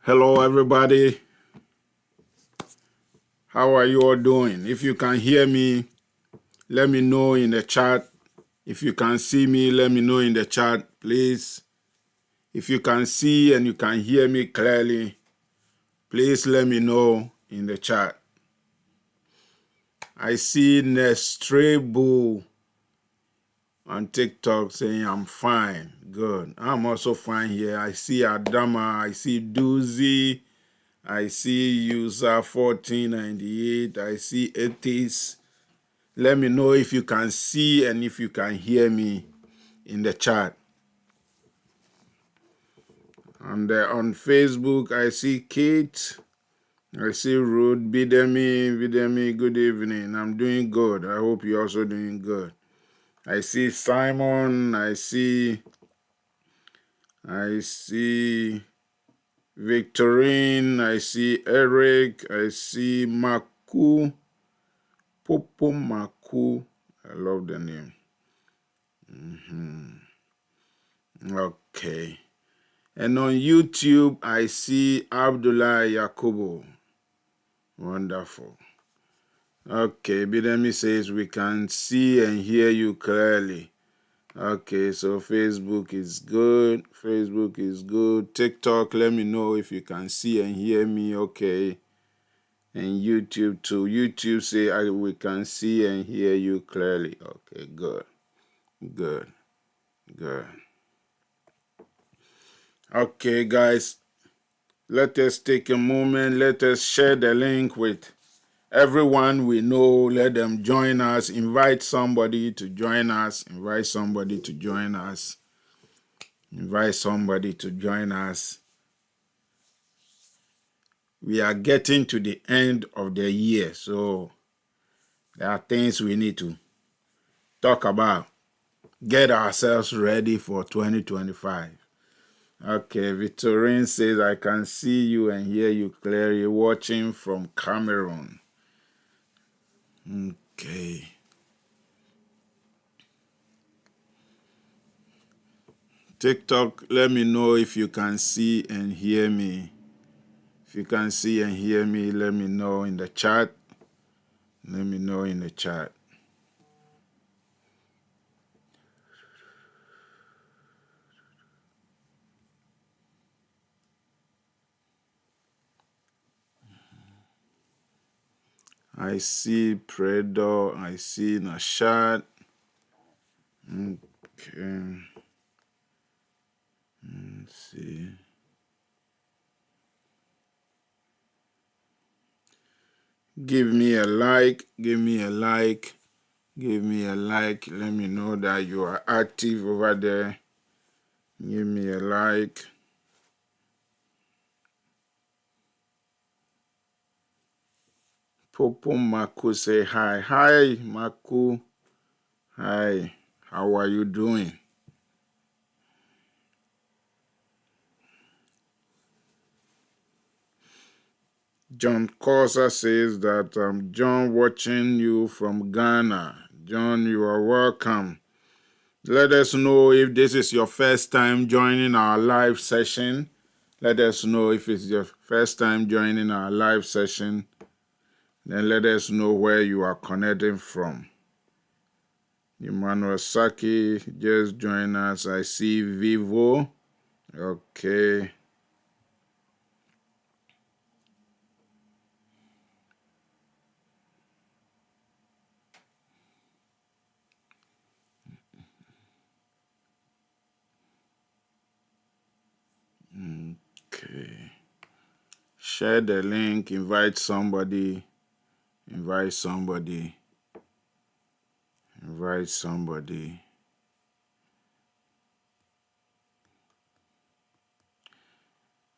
Hello, everybody. How are you all doing? If you can hear me, let me know in the chat. If you can see me, let me know in the chat, please. If you can see and you can hear me clearly, please let me know in the chat. I see Nestrebo on TikTok saying I'm fine. Good. I'm also fine here. I see Adama. I see Doozy. I see user 1498. I see Ethis. Let me know if you can see and if you can hear me in the chat. And on Facebook, I see Kate. I see Ruth, Bidemi, good evening. I'm doing good. I hope you're also doing good. I see Simon. I see Victorine. I see Eric. I see Maku. Popo Maku. I love the name. Okay. And on YouTube, I see Abdullah Yakubu. Wonderful. Okay, Bidemi says we can see and hear you clearly. Okay, so Facebook is good. Facebook is good. TikTok, let me know if you can see and hear me. Okay. And YouTube too. YouTube say we can see and hear you clearly. Okay, good. Good. Good. Okay, guys. Let us take a moment. Let us share the link with everyone we know. Let them join us. Invite somebody to join us. Invite somebody to join us. Invite somebody to join us. We are getting to the end of the year, so there are things we need to talk about. Get ourselves ready for 2025. Okay, Victorine says, I can see you and hear you clearly watching from Cameroon. Okay. TikTok, let me know if you can see and hear me. If you can see and hear me, let me know in the chat. Let me know in the chat. I see Predo. I see Nashad. Okay. Let's see. Give me a like. Give me a like. Give me a like. Let me know that you are active over there. Give me a like. Popo Maku say hi. Hi, Maku. Hi. How are you doing? John Corsa says that John watching you from Ghana. John, you are welcome. Let us know if this is your first time joining our live session. Let us know if it's your first time joining our live session. Then let us know where you are connecting from. Emmanuel Saki just joined us. I see Vivo. Okay. Okay. Share the link, invite somebody. Invite somebody. Invite somebody.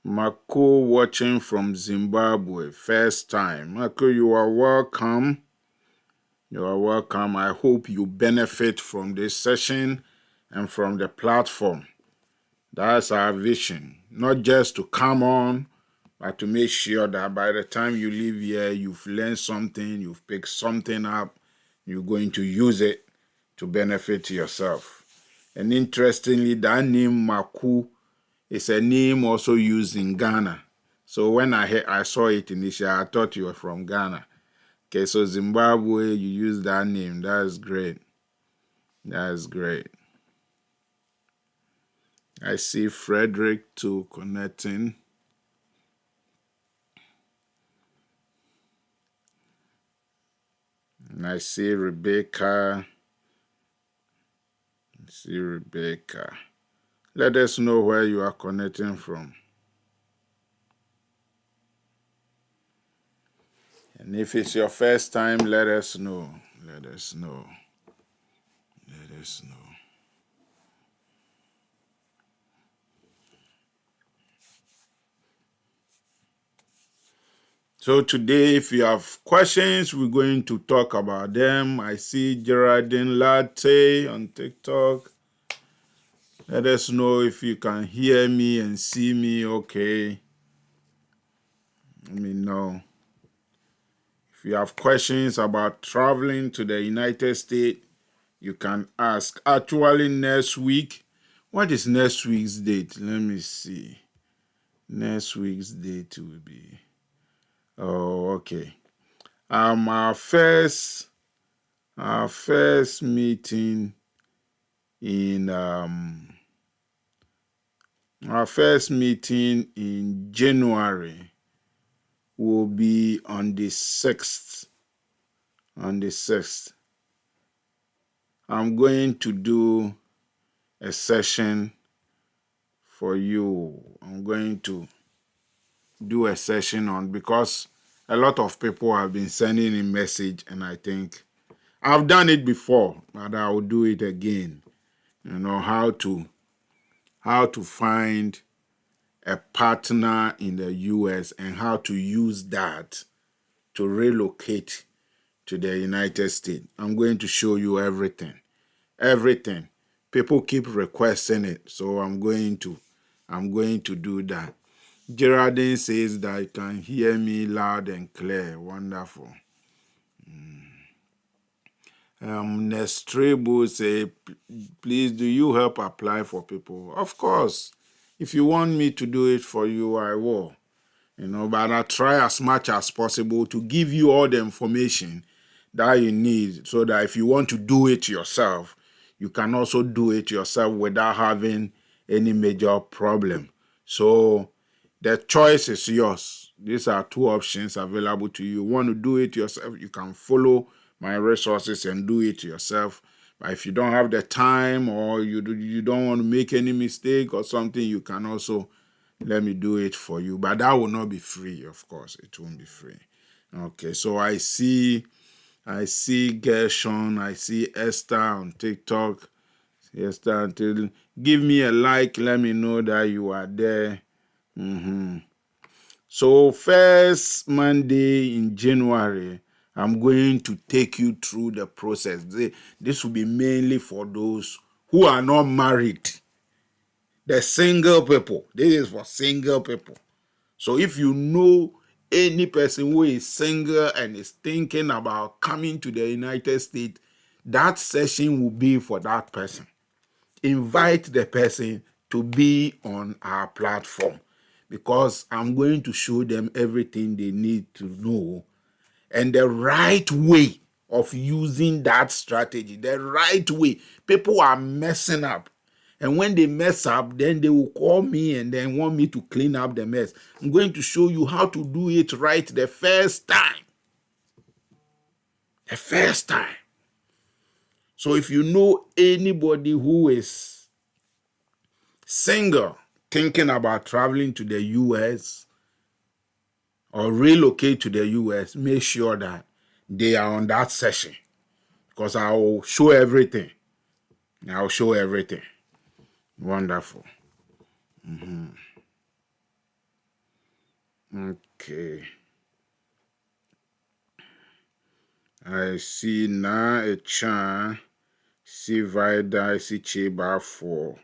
Mako watching from Zimbabwe, first time. Mako, you are welcome. You are welcome. I hope you benefit from this session and from the platform. That's our vision. Not just to come on, but to make sure that by the time you leave here, you've learned something, you've picked something up, you're going to use it to benefit yourself. And interestingly, that name Maku is a name also used in Ghana. So when I saw it initially, I thought you were from Ghana. Okay, so Zimbabwe, you use that name. That's great. That's great. I see Frederick too connecting. And I see Rebecca. Let us know where you are connecting from. And if it's your first time, let us know. Let us know. Let us know. So today, if you have questions, we're going to talk about them. I see Geraldine Latte on TikTok. Let us know if you can hear me and see me okay. Let me know. If you have questions about traveling to the United States, you can ask. Actually, next week, what is next week's date? Let me see. Next week's date will be... Oh, okay. Our first meeting in January will be on the 6th. On the 6th. I'm going to do a session for you. I'm going to do a session on, because a lot of people have been sending a message, and I think I've done it before, but I will do it again. You know, how to find a partner in the US and how to use that to relocate to the United States. I'm going to show you everything. Everything. People keep requesting it, so I'm going to do that. Geraldine says that you can hear me loud and clear. Wonderful. Nestrebo say, please, do you help apply for people? Of course. If you want me to do it for you, I will. But I try as much as possible to give you all the information that you need, so that if you want to do it yourself, you can also do it yourself without having any major problem. So the choice is yours. These are two options available to you. You want to do it yourself, you can follow my resources and do it yourself. But if you don't have the time, or you don't want to make any mistake or something, you can also let me do it for you. But that will not be free, of course. It won't be free. Okay, so I see Gershon, I see Esther on TikTok. Esther, give me a like, let me know that you are there. So first Monday in January, I'm going to take you through the process. This will be mainly for those who are not married. The single people. This is for single people. So if you know any person who is single and is thinking about coming to the United States, that session will be for that person. Invite the person to be on our platform, because I'm going to show them everything they need to know and the right way of using that strategy. The right way. People are messing up. And when they mess up, then they will call me and then want me to clean up the mess. I'm going to show you how to do it right the first time. The first time. So if you know anybody who is single thinking about traveling to the US or relocate to the US, make sure that they are on that session, because I will show everything. I'll show everything. Wonderful. Okay. I see Na Echan, see Vida, I see Cheba 4.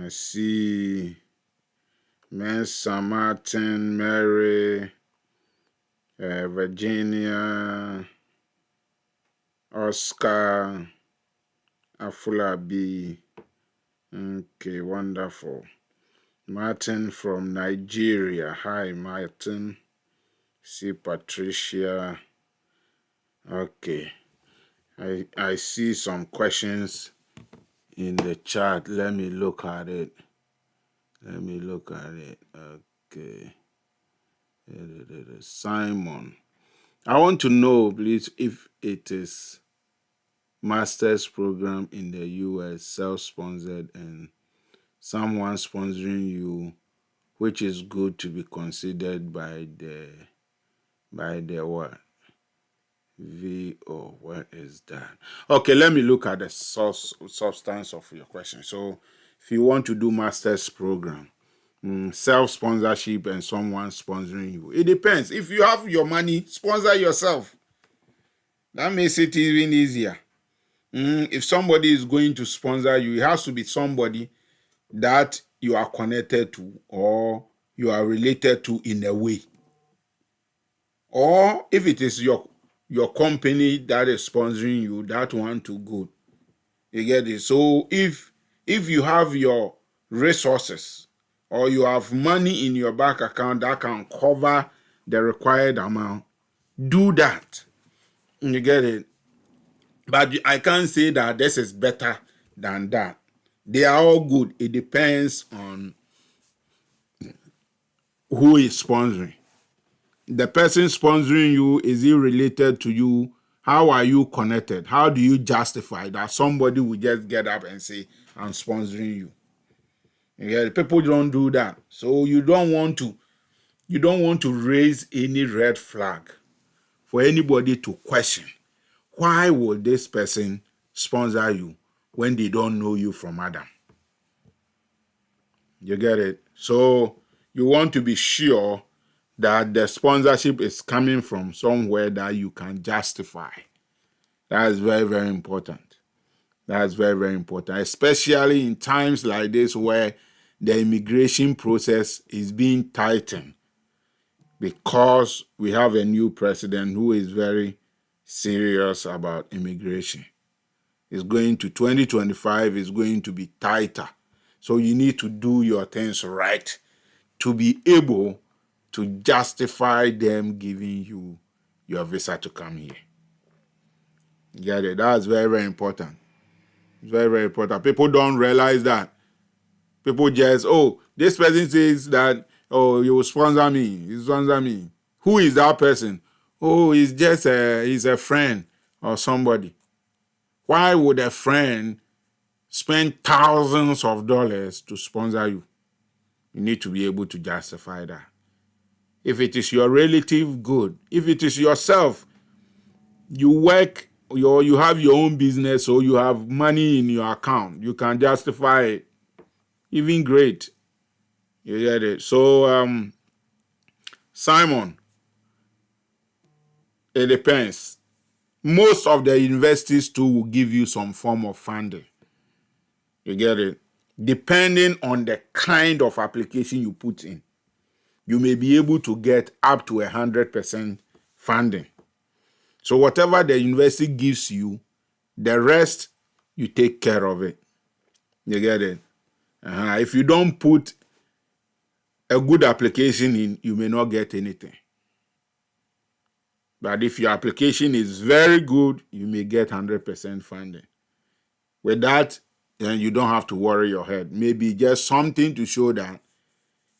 I see Mensa Martin, Mary, Virginia, Oscar, Afulabi. Okay, wonderful. Martin from Nigeria. Hi, Martin. See Patricia. Okay. I see some questions in the chat. Let me look at it. Okay. Simon. I want to know, please, if it is master's program in the US, self-sponsored, and someone sponsoring you, which is good to be considered by the what? VO, what is that? Okay, let me look at the substance of your question. So if you want to do master's program, self-sponsorship and someone sponsoring you, it depends. If you have your money, sponsor yourself. That makes it even easier. If somebody is going to sponsor you, it has to be somebody that you are connected to or you are related to in a way. Or if it is your company that is sponsoring you, that one too good. You get it? So if you have your resources or you have money in your bank account that can cover the required amount, do that. You get it? But I can't say that this is better than that. They are all good. It depends on who is sponsoring. The person sponsoring you, is he related to you? How are you connected? How do you justify that somebody will just get up and say, I'm sponsoring you? Yeah, people don't do that. So you don't want to raise any red flag for anybody to question. Why would this person sponsor you when they don't know you from Adam? You get it? So you want to be sure that the sponsorship is coming from somewhere that you can justify. That is very, very important. That's very, very important, especially in times like this where the immigration process is being tightened because we have a new president who is very serious about immigration. It's going to 2025 is going to be tighter. So you need to do your things right to be able to justify them giving you your visa to come here. Get it? That's very, very important. It's very, very important. People don't realize that. People just, this person says that, you will sponsor me. You sponsor me. Who is that person? He's just he's a friend or somebody. Why would a friend spend thousands of dollars to sponsor you? You need to be able to justify that. If it is your relative, good. If it is yourself, you work, you have your own business, or you have money in your account, you can justify it. Even great. You get it? So, Simon, it depends. Most of the universities too will give you some form of funding. You get it? Depending on the kind of application you put in, you may be able to get up to 100% funding. So whatever the university gives you, the rest, you take care of it. You get it? If you don't put a good application in, you may not get anything. But if your application is very good, you may get 100% funding. With that, then you don't have to worry your head. Maybe just something to show that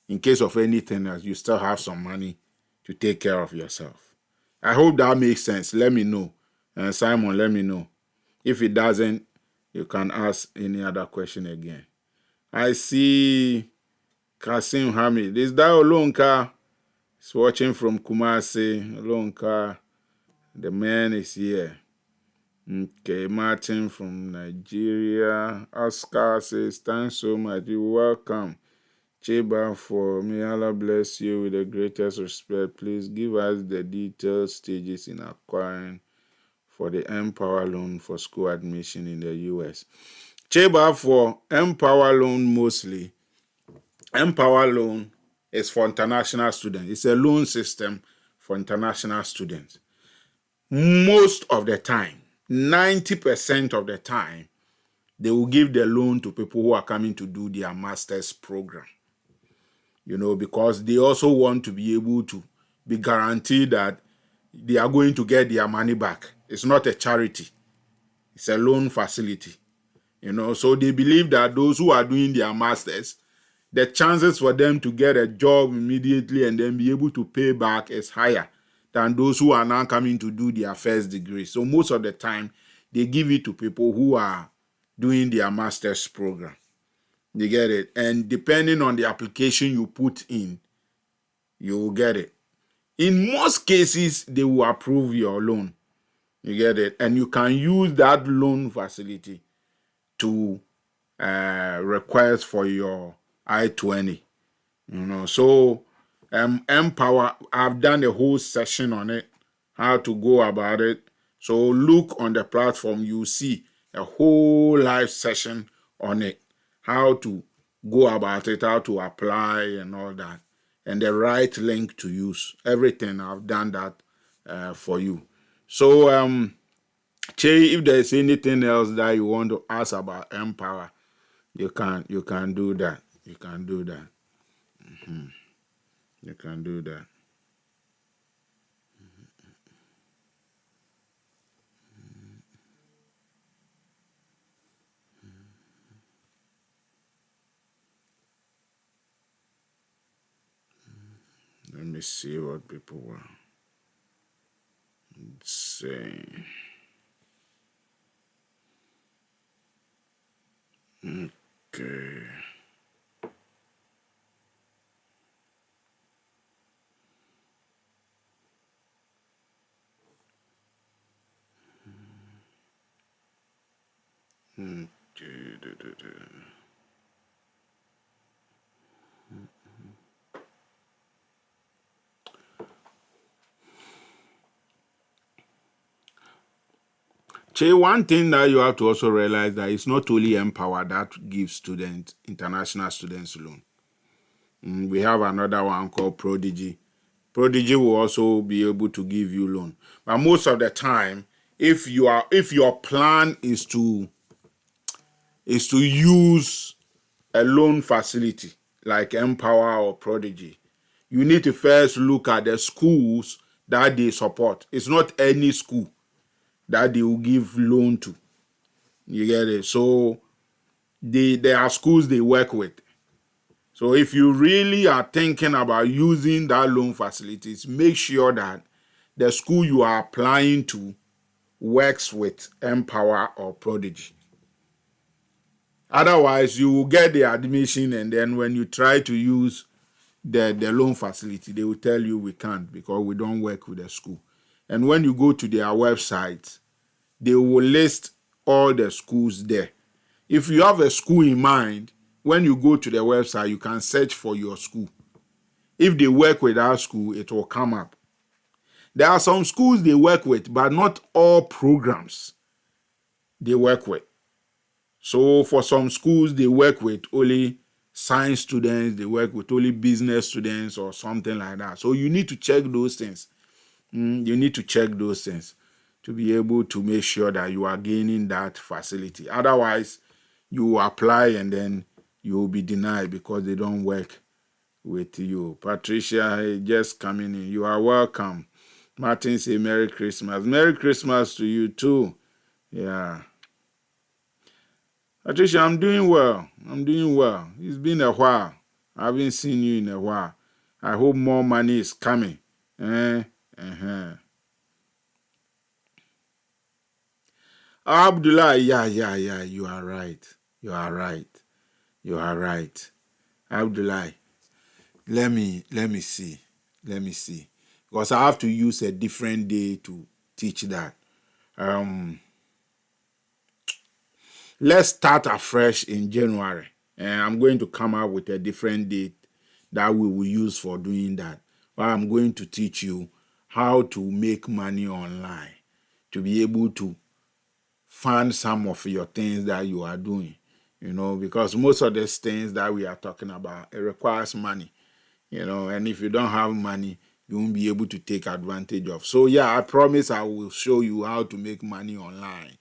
in case of anything else, you still have some money to take care of yourself. I hope that makes sense. Let me know. And Simon, let me know. If it doesn't, you can ask any other question again. I see Kasim Hamid. Is that Olonka? He's watching from Kumasi. Olonka. The man is here. Okay, Martin from Nigeria. Oscar says, thanks so much. You're welcome. Cheba, for may Allah bless you with the greatest respect. Please give us the detailed stages in acquiring for the Empower loan for school admission in the US. Cheba, for Empower loan mostly, Empower loan is for international students. It's a loan system for international students. Most of the time, 90% of the time, they will give the loan to people who are coming to do their master's program. Because they also want to be able to be guaranteed that they are going to get their money back. It's not a charity. It's a loan facility. So they believe that those who are doing their masters, the chances for them to get a job immediately and then be able to pay back is higher than those who are now coming to do their first degree. So most of the time, they give it to people who are doing their master's program. You get it? And depending on the application you put in, you will get it. In most cases, they will approve your loan. You get it? And you can use that loan facility to request for your I-20. So Empower, I've done a whole session on it, how to go about it. So look on the platform, you see a whole live session on it, how to go about it, how to apply and all that, and the right link to use. Everything, I've done that for you. So Che, if there's anything else that you want to ask about Empower, you can do that. You can do that. You can do that. Let me see what people were saying. Okay. Che, one thing that you have to also realize that it's not only Empower that gives students, international students loan. We have another one called Prodigy. Prodigy will also be able to give you loan. But most of the time, if your plan is to use a loan facility like Empower or Prodigy, you need to first look at the schools that they support. It's not any school that they will give loan to. You get it? So there are schools they work with. So if you really are thinking about using that loan facilities, make sure that the school you are applying to works with Empower or Prodigy. Otherwise, you will get the admission, and then when you try to use the loan facility, they will tell you we can't because we don't work with the school. And when you go to their website, they will list all the schools there. If you have a school in mind, when you go to the website, you can search for your school. If they work with our school, it will come up. There are some schools they work with, but not all programs they work with. So for some schools, they work with only science students, they work with only business students or something like that. So you need to check those things. You need to check those things to be able to make sure that you are gaining that facility. Otherwise, you apply and then you will be denied because they don't work with you. Patricia, just coming in. You are welcome. Martin say Merry Christmas. Merry Christmas to you too. Yeah. Patricia, I'm doing well. It's been a while. I haven't seen you in a while. I hope more money is coming. Abdullah, yeah. You are right. Abdullah, Let me see. Because I have to use a different day to teach that. Let's start afresh in January. And I'm going to come up with a different date that we will use for doing that. But I'm going to teach you how to make money online, to be able to fund some of your things that you are doing, because most of these things that we are talking about, it requires money, and if you don't have money, you won't be able to take advantage of. So yeah, I promise I will show you how to make money online,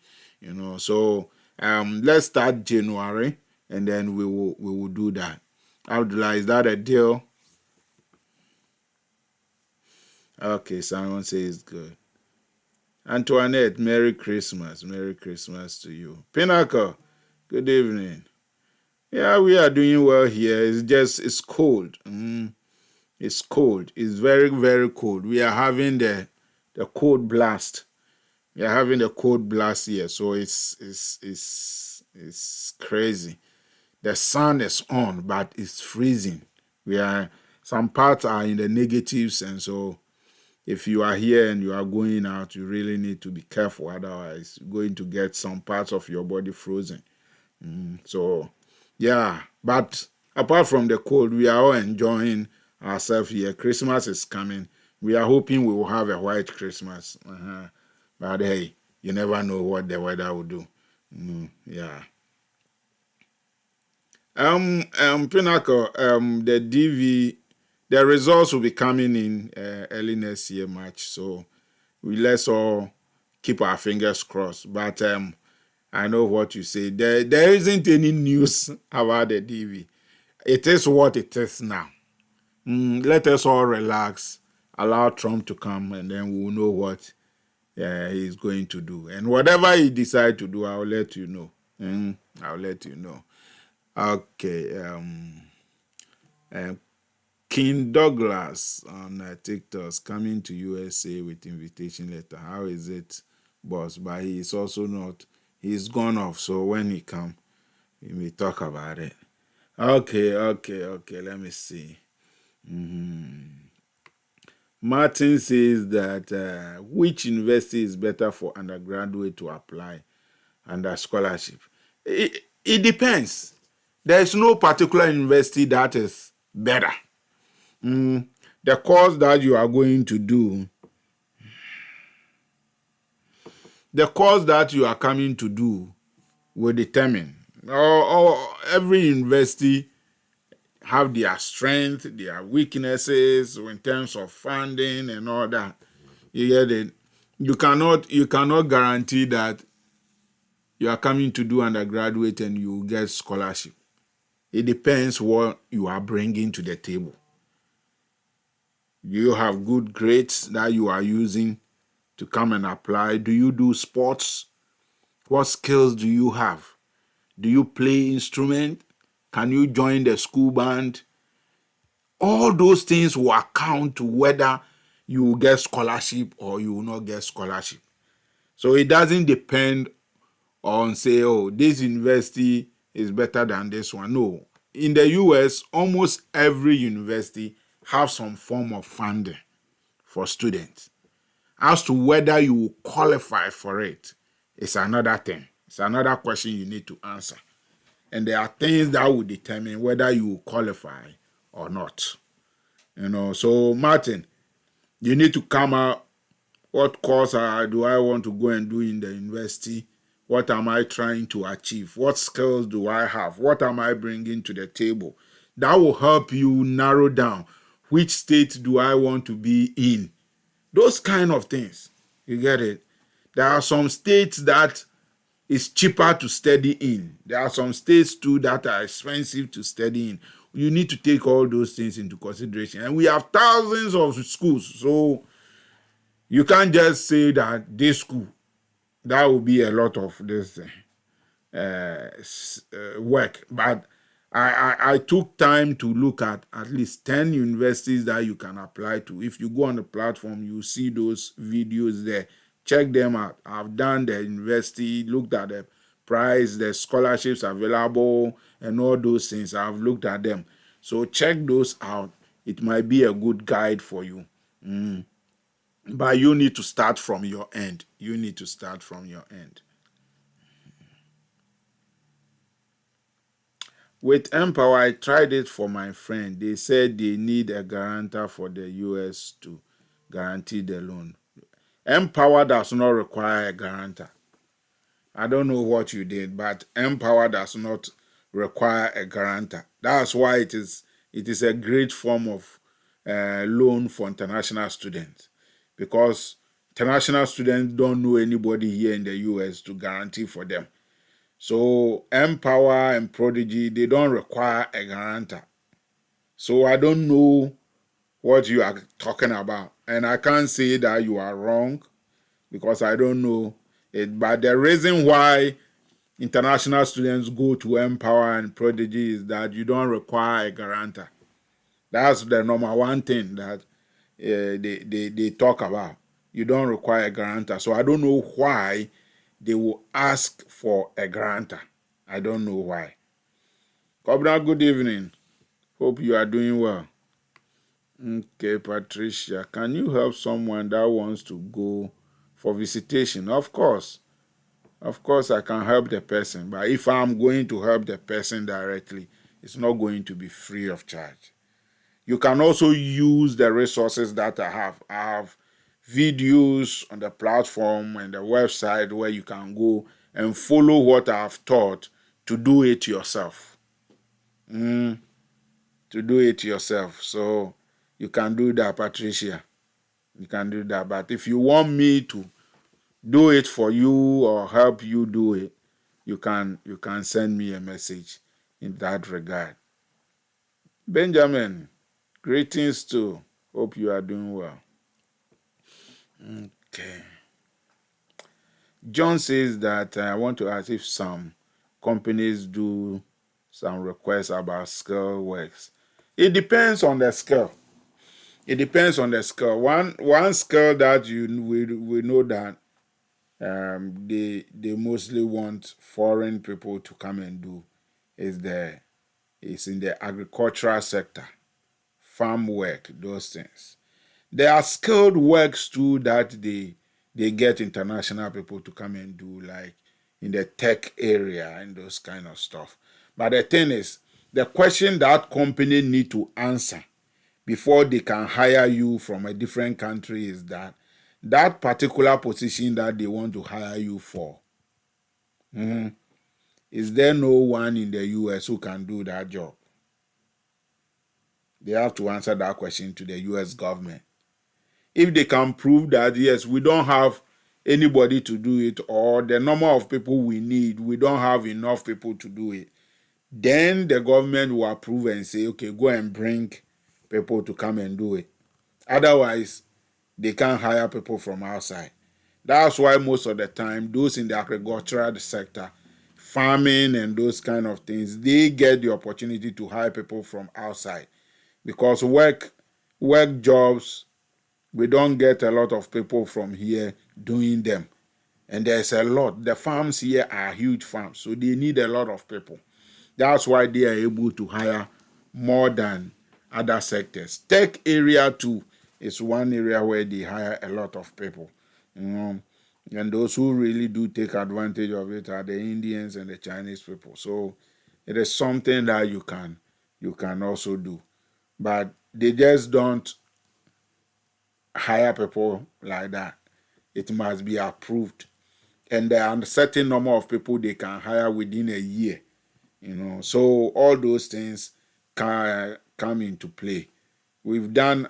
so let's start January, and then we will do that. Abdullah, is that a deal? Okay, someone says good. Antoinette, Merry Christmas. Merry Christmas to you. Pinnacle, good evening. Yeah, we are doing well here. It's cold. It's cold. It's very, very cold. We are having the cold blast. We are having the cold blast here, so it's crazy. The sun is on, but it's freezing. Some parts are in the negatives, and so if you are here and you are going out, you really need to be careful. Otherwise, you're going to get some parts of your body frozen. So, yeah. But apart from the cold, we are all enjoying ourselves here. Christmas is coming. We are hoping we will have a white Christmas. But hey, you never know what the weather will do. Yeah. Pinnacle, the DV, the results will be coming in early next year, March. So let's all keep our fingers crossed. But I know what you say. There isn't any news about the DV. It is what it is now. Let us all relax, allow Trump to come, and then we'll know what he's going to do. And whatever he decides to do, I'll let you know. I'll let you know. Okay. King Douglas on TikTok coming to USA with invitation letter. How is it, boss? But he is also not. He's gone off. So when he come, we may talk about it. Okay. Let me see. Martin says that which university is better for undergraduate to apply under scholarship? It depends. There is no particular university that is better. The course that you are going to do, the course that you are coming to do will determine. Or every university have their strength, their weaknesses in terms of funding and all that. You get it? You cannot guarantee that you are coming to do undergraduate and you get scholarship. It depends what you are bringing to the table. Do you have good grades that you are using to come and apply? Do you do sports? What skills do you have? Do you play instrument? Can you join the school band? All those things will account to whether you will get scholarship or you will not get scholarship. So it doesn't depend on say, oh, this university is better than this one. No. In the US, almost every university have some form of funding for students. As to whether you will qualify for it, it's another thing. It's another question you need to answer. And there are things that will determine whether you will qualify or not. So Martin, you need to come out. What course do I want to go and do in the university? What am I trying to achieve? What skills do I have? What am I bringing to the table? That will help you narrow down which state do I want to be in. Those kind of things. You get it? There are some states that is cheaper to study in. There are some states too that are expensive to study in. You need to take all those things into consideration. And we have thousands of schools. So you can't just say that this school, that will be a lot of this work. But I took time to look at least 10 universities that you can apply to. If you go on the platform, you see those videos there. Check them out. I've done the university, looked at the price, the scholarships available, and all those things. I've looked at them. So check those out it might be a good guide for you. But you need to start from your end. You need to start from your end. With Empower, I tried it for my friend. They said they need a guarantor for the US to guarantee the loan. Empower does not require a guarantor. I don't know what you did, but Empower does not require a guarantor. That's why it is a great form of loan for international students, because international students don't know anybody here in the US to guarantee for them. So Empower and Prodigy, they don't require a guarantor. So I don't know what you are talking about. And I can't say that you are wrong because I don't know it. But the reason why international students go to Empower and Prodigy is that you don't require a guarantor. That's the number one thing that they talk about. You don't require a guarantor. So I don't know why they will ask for a guarantor. I don't know why. Kobra, good evening. Hope you are doing well. Okay, Patricia, can you help someone that wants to go for visitation? Of course. Of course, I can help the person. But if I'm going to help the person directly, it's not going to be free of charge. You can also use the resources that I have. I have videos on the platform and the website where you can go and follow what I've taught to do it yourself. To do it yourself. So you can do that, Patricia. You can do that. But if you want me to do it for you or help you do it, you can send me a message in that regard. Benjamin, greetings too. Hope you are doing well. Okay. John says that I want to ask if some companies do some requests about skill works. It depends on the skill. It depends on the skill. One skill that we know that they mostly want foreign people to come and do is in the agricultural sector, farm work, those things. There are skilled works too that they get international people to come and do, like in the tech area and those kind of stuff. But the thing is, the question that company need to answer before they can hire you from a different country is that particular position that they want to hire you for. Is there no one in the US who can do that job? They have to answer that question to the US government. If they can prove that, yes, we don't have anybody to do it, or the number of people we need, we don't have enough people to do it, then the government will approve and say, okay, go and bring people to come and do it. Otherwise, they can't hire people from outside. That's why most of the time, those in the agricultural sector, farming and those kind of things, they get the opportunity to hire people from outside, because work jobs, we don't get a lot of people from here doing them. And there's a lot. The farms here are huge farms, so they need a lot of people. That's why they are able to hire more than other sectors. Tech area too is one area where they hire a lot of people. And those who really do take advantage of it are the Indians and the Chinese people. So it is something that you can also do. But they just don't hire people like that. It must be approved. And there are a certain number of people they can hire within a year. So all those things can come into play. I've done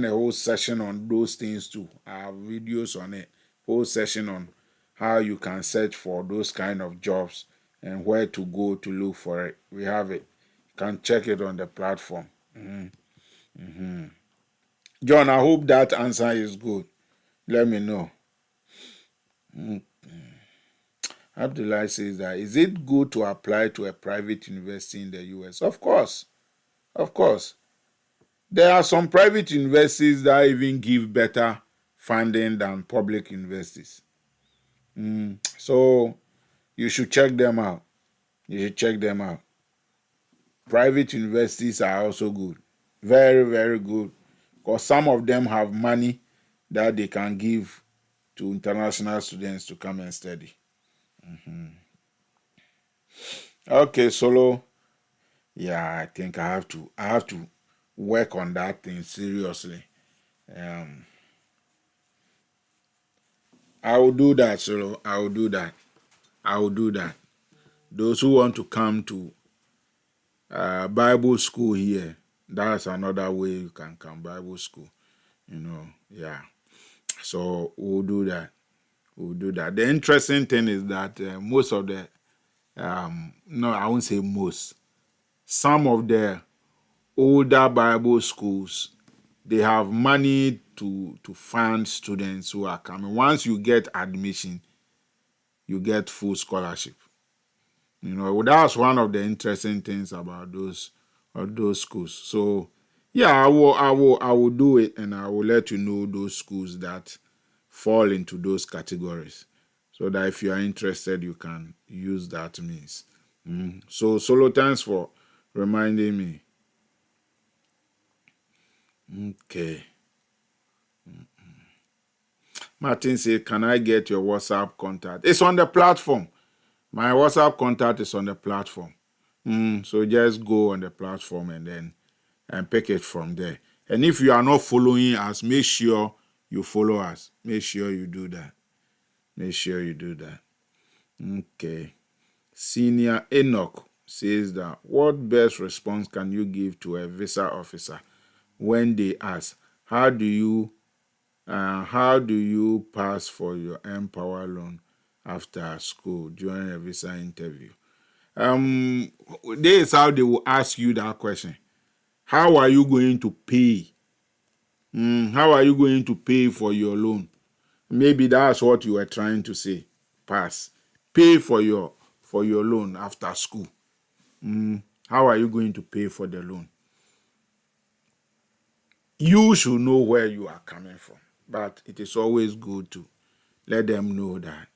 a whole session on those things too. I have videos on it, whole session on how you can search for those kind of jobs and where to go to look for it. We have it. You can check it on the platform. John, I hope that answer is good. Let me know. Abdullah says that, is it good to apply to a private university in the US? Of course. Of course. There are some private universities that even give better funding than public universities. So you should check them out. You should check them out. Private universities are also good. Very, very good. Because some of them have money that they can give to international students to come and study. Okay, Solo. Yeah, I think I have to work on that thing seriously. Um, I will do that, Solo. I will do that. I will do that. Those who want to come to Bible school here, that's another way you can come Bible school. Yeah. So we'll do that. We'll do that. The interesting thing is that most of the no, I won't say most. Some of the older Bible schools, they have money to fund students who are coming. Once you get admission, you get full scholarship. That's one of the interesting things about those schools. So yeah, I will do it, and I will let you know those schools that fall into those categories, so that if you are interested, you can use that means. So Solo, thanks for reminding me. Okay. Martin said, can I get your WhatsApp contact? It's on the platform. My WhatsApp contact is on the platform. So just go on the platform and pick it from there. And if you are not following us, make sure you follow us. Make sure you do that. Make sure you do that. Okay. Senior Enoch says that, what best response can you give to a visa officer when they ask, how do you pass for your Empower loan after school during a visa interview? This is how they will ask you that question. How are you going to pay? How are you going to pay for your loan? Maybe that's what you were trying to say. Pass. Pay for your loan after school. How are you going to pay for the loan? You should know where you are coming from, but it is always good to let them know that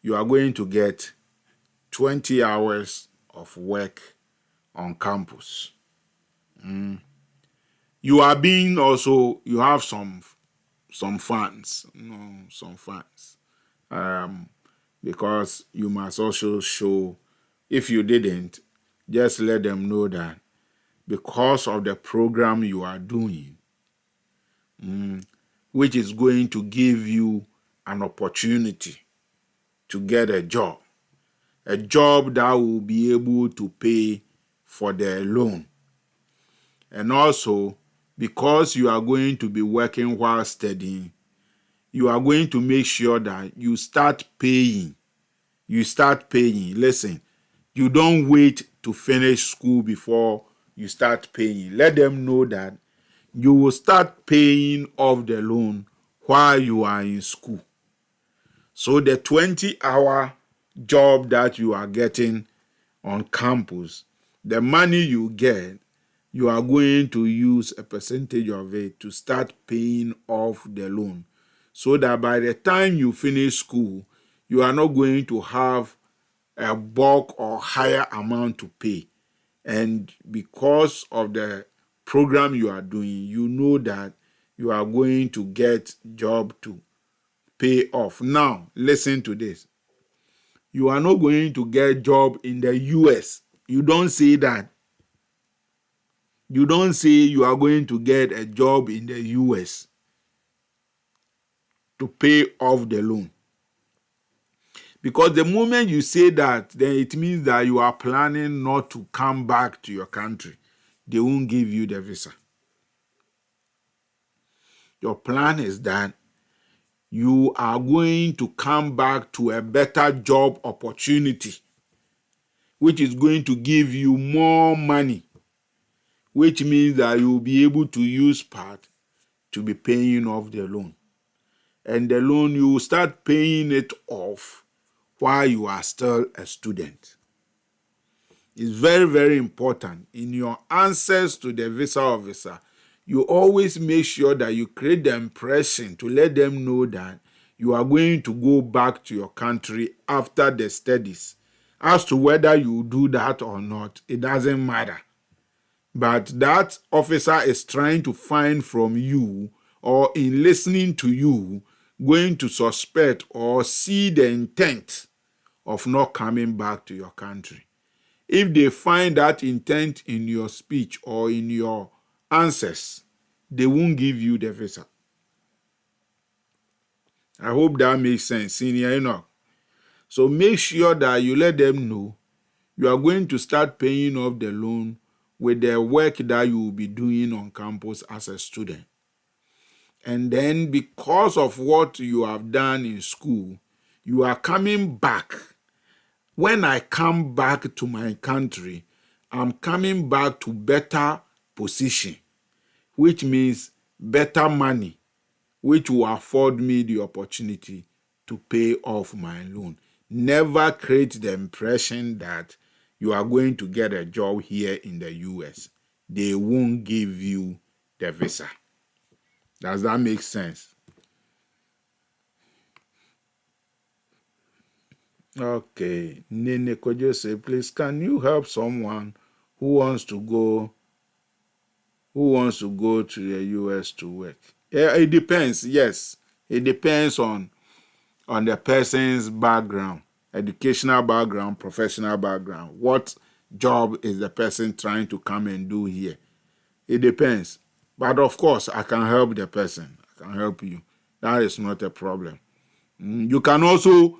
you are going to get 20 hours of work on campus. You are being also, you have some funds, because you must also show. If you didn't, just let them know that because of the program you are doing, which is going to give you an opportunity to get a job that will be able to pay for the loan. And also, because you are going to be working while studying, you are going to make sure that you start paying. Listen, you don't wait to finish school before you start paying. Let them know that you will start paying off the loan while you are in school. So the 20-hour job that you are getting on campus, the money you get, you are going to use a percentage of it to start paying off the loan, so that by the time you finish school, you are not going to have a bulk or higher amount to pay. And because of the program you are doing, you know that you are going to get job to pay off. Now, listen to this. You are not going to get job in the US. You don't say that. You don't say you are going to get a job in the US to pay off the loan. Because the moment you say that, then it means that you are planning not to come back to your country. They won't give you the visa. Your plan is that you are going to come back to a better job opportunity, which is going to give you more money, which means that you will be able to use part to be paying off the loan. And the loan, you will start paying it off while you are still a student. It's very, very important. In your answers to the visa officer, you always make sure that you create the impression to let them know that you are going to go back to your country after the studies. As to whether you do that or not, it doesn't matter. But that officer is trying to find from you, or in listening to you, going to suspect or see the intent of not coming back to your country. If they find that intent in your speech or in your answers, they won't give you the visa. I hope that makes sense, Senior Enoch. So make sure that you let them know you are going to start paying off the loan with the work that you will be doing on campus as a student. And then because of what you have done in school, you are coming back. When I come back to my country, I'm coming back to better position, which means better money, which will afford me the opportunity to pay off my loan. Never create the impression that you are going to get a job here in the US. They won't give you the visa. Does that make sense? Okay. Nene Kojo say, please, can you help someone who wants to go to the US to work? Yeah, it depends. Yes. It depends on the person's background, educational background, professional background. What job is the person trying to come and do here? It depends. But of course, I can help the person. I can help you. That is not a problem. You can also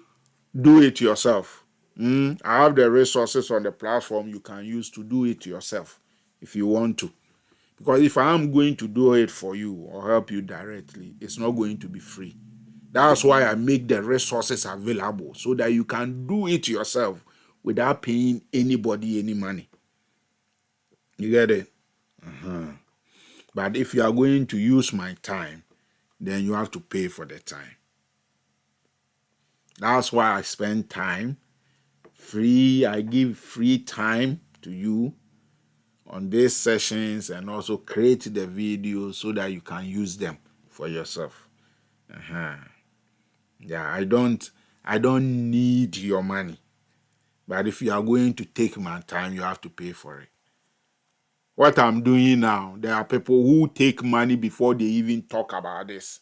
do it yourself. I have the resources on the platform you can use to do it yourself if you want to. Because if I am going to do it for you or help you directly, it's not going to be free. That's why I make the resources available so that you can do it yourself without paying anybody any money. You get it? But if you are going to use my time, then you have to pay for the time. That's why I spend time free. I give free time to you on these sessions and also create the videos so that you can use them for yourself. Yeah, I don't need your money. But if you are going to take my time, you have to pay for it. What I'm doing now, there are people who take money before they even talk about this.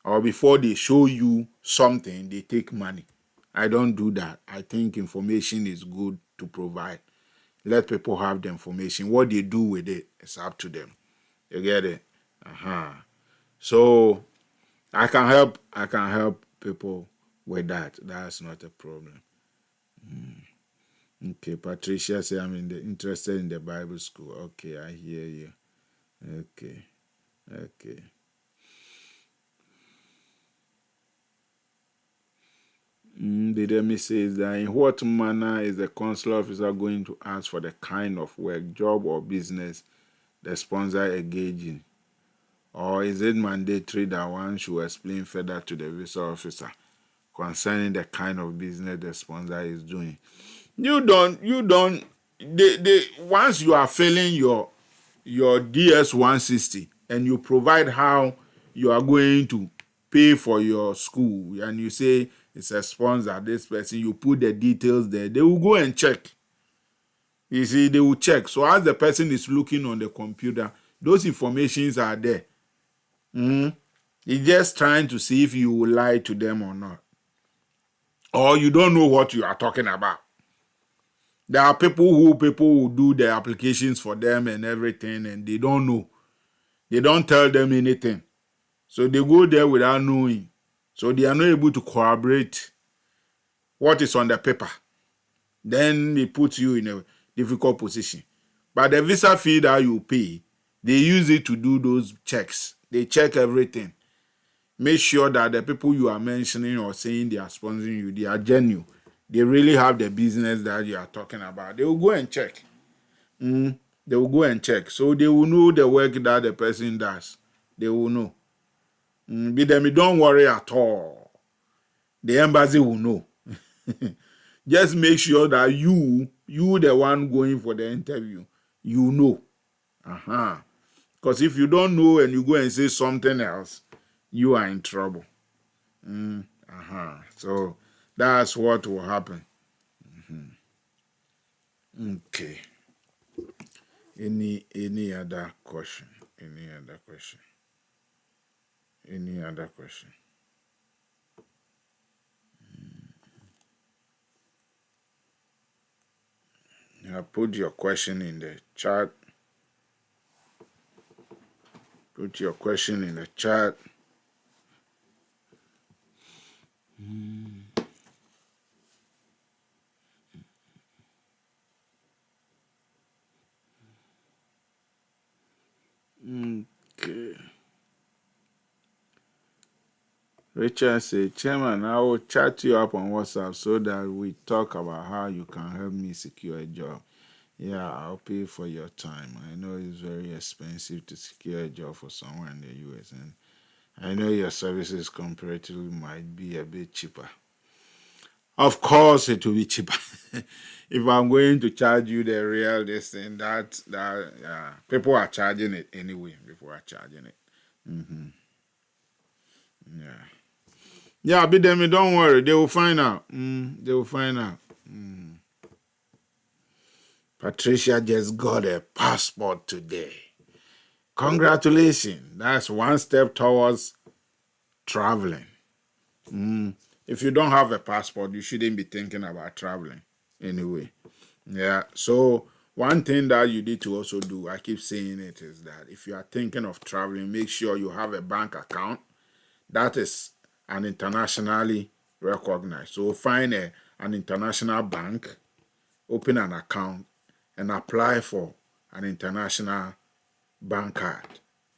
Or before they show you something, they take money. I don't do that. I think information is good to provide. Let people have the information. What they do with it is up to them. You get it? So I can help people with that. That's not a problem. Okay, Patricia say I'm interested in the Bible school. Okay, I hear you. Okay. Bidemi says that in what manner is the consular officer going to ask for the kind of work, job, or business the sponsor engaging? Or is it mandatory that one should explain further to the visa officer concerning the kind of business the sponsor is doing? You don't, once you are filling your DS 160 and you provide how you are going to pay for your school and you say it's a sponsor, this person, you put the details there, they will go and check. You see, they will check. So as the person is looking on the computer, those informations are there. He's just trying to see if you will lie to them or not. Or you don't know what you are talking about. There are people who do the applications for them and everything, and they don't know. They don't tell them anything. So they go there without knowing. So they are not able to corroborate what is on the paper. Then they put you in a difficult position. But the visa fee that you pay, they use it to do those checks. They check everything. Make sure that the people you are mentioning or saying they are sponsoring you, they are genuine. They really have the business that you are talking about. They will go and check. They will go and check. So they will know the work that the person does. They will know. Don't worry at all. The embassy will know. Just make sure that you the one going for the interview, you know. Because if you don't know and you go and say something else, you are in trouble. So that's what will happen. Okay. Any other question? Any other question? Any other question? Put your question in the chat. Put your question in the chat. Okay. Richard said, Chairman, I will chat you up on WhatsApp so that we talk about how you can help me secure a job. Yeah, I'll pay for your time. I know it's very expensive to secure a job for someone in the US, and I know your services comparatively might be a bit cheaper. Of course, it will be cheaper. If I'm going to charge you the real this thing, people are charging it anyway. People are charging it. Yeah. Yeah, Bidemi, don't worry. They will find out. They will find out. Patricia just got a passport today. Congratulations. That's one step towards traveling. If you don't have a passport, you shouldn't be thinking about traveling anyway. Yeah. So one thing that you need to also do, I keep saying it, is that if you are thinking of traveling, make sure you have a bank account that is an internationally recognized. So find an international bank, open an account, and apply for an international bank card,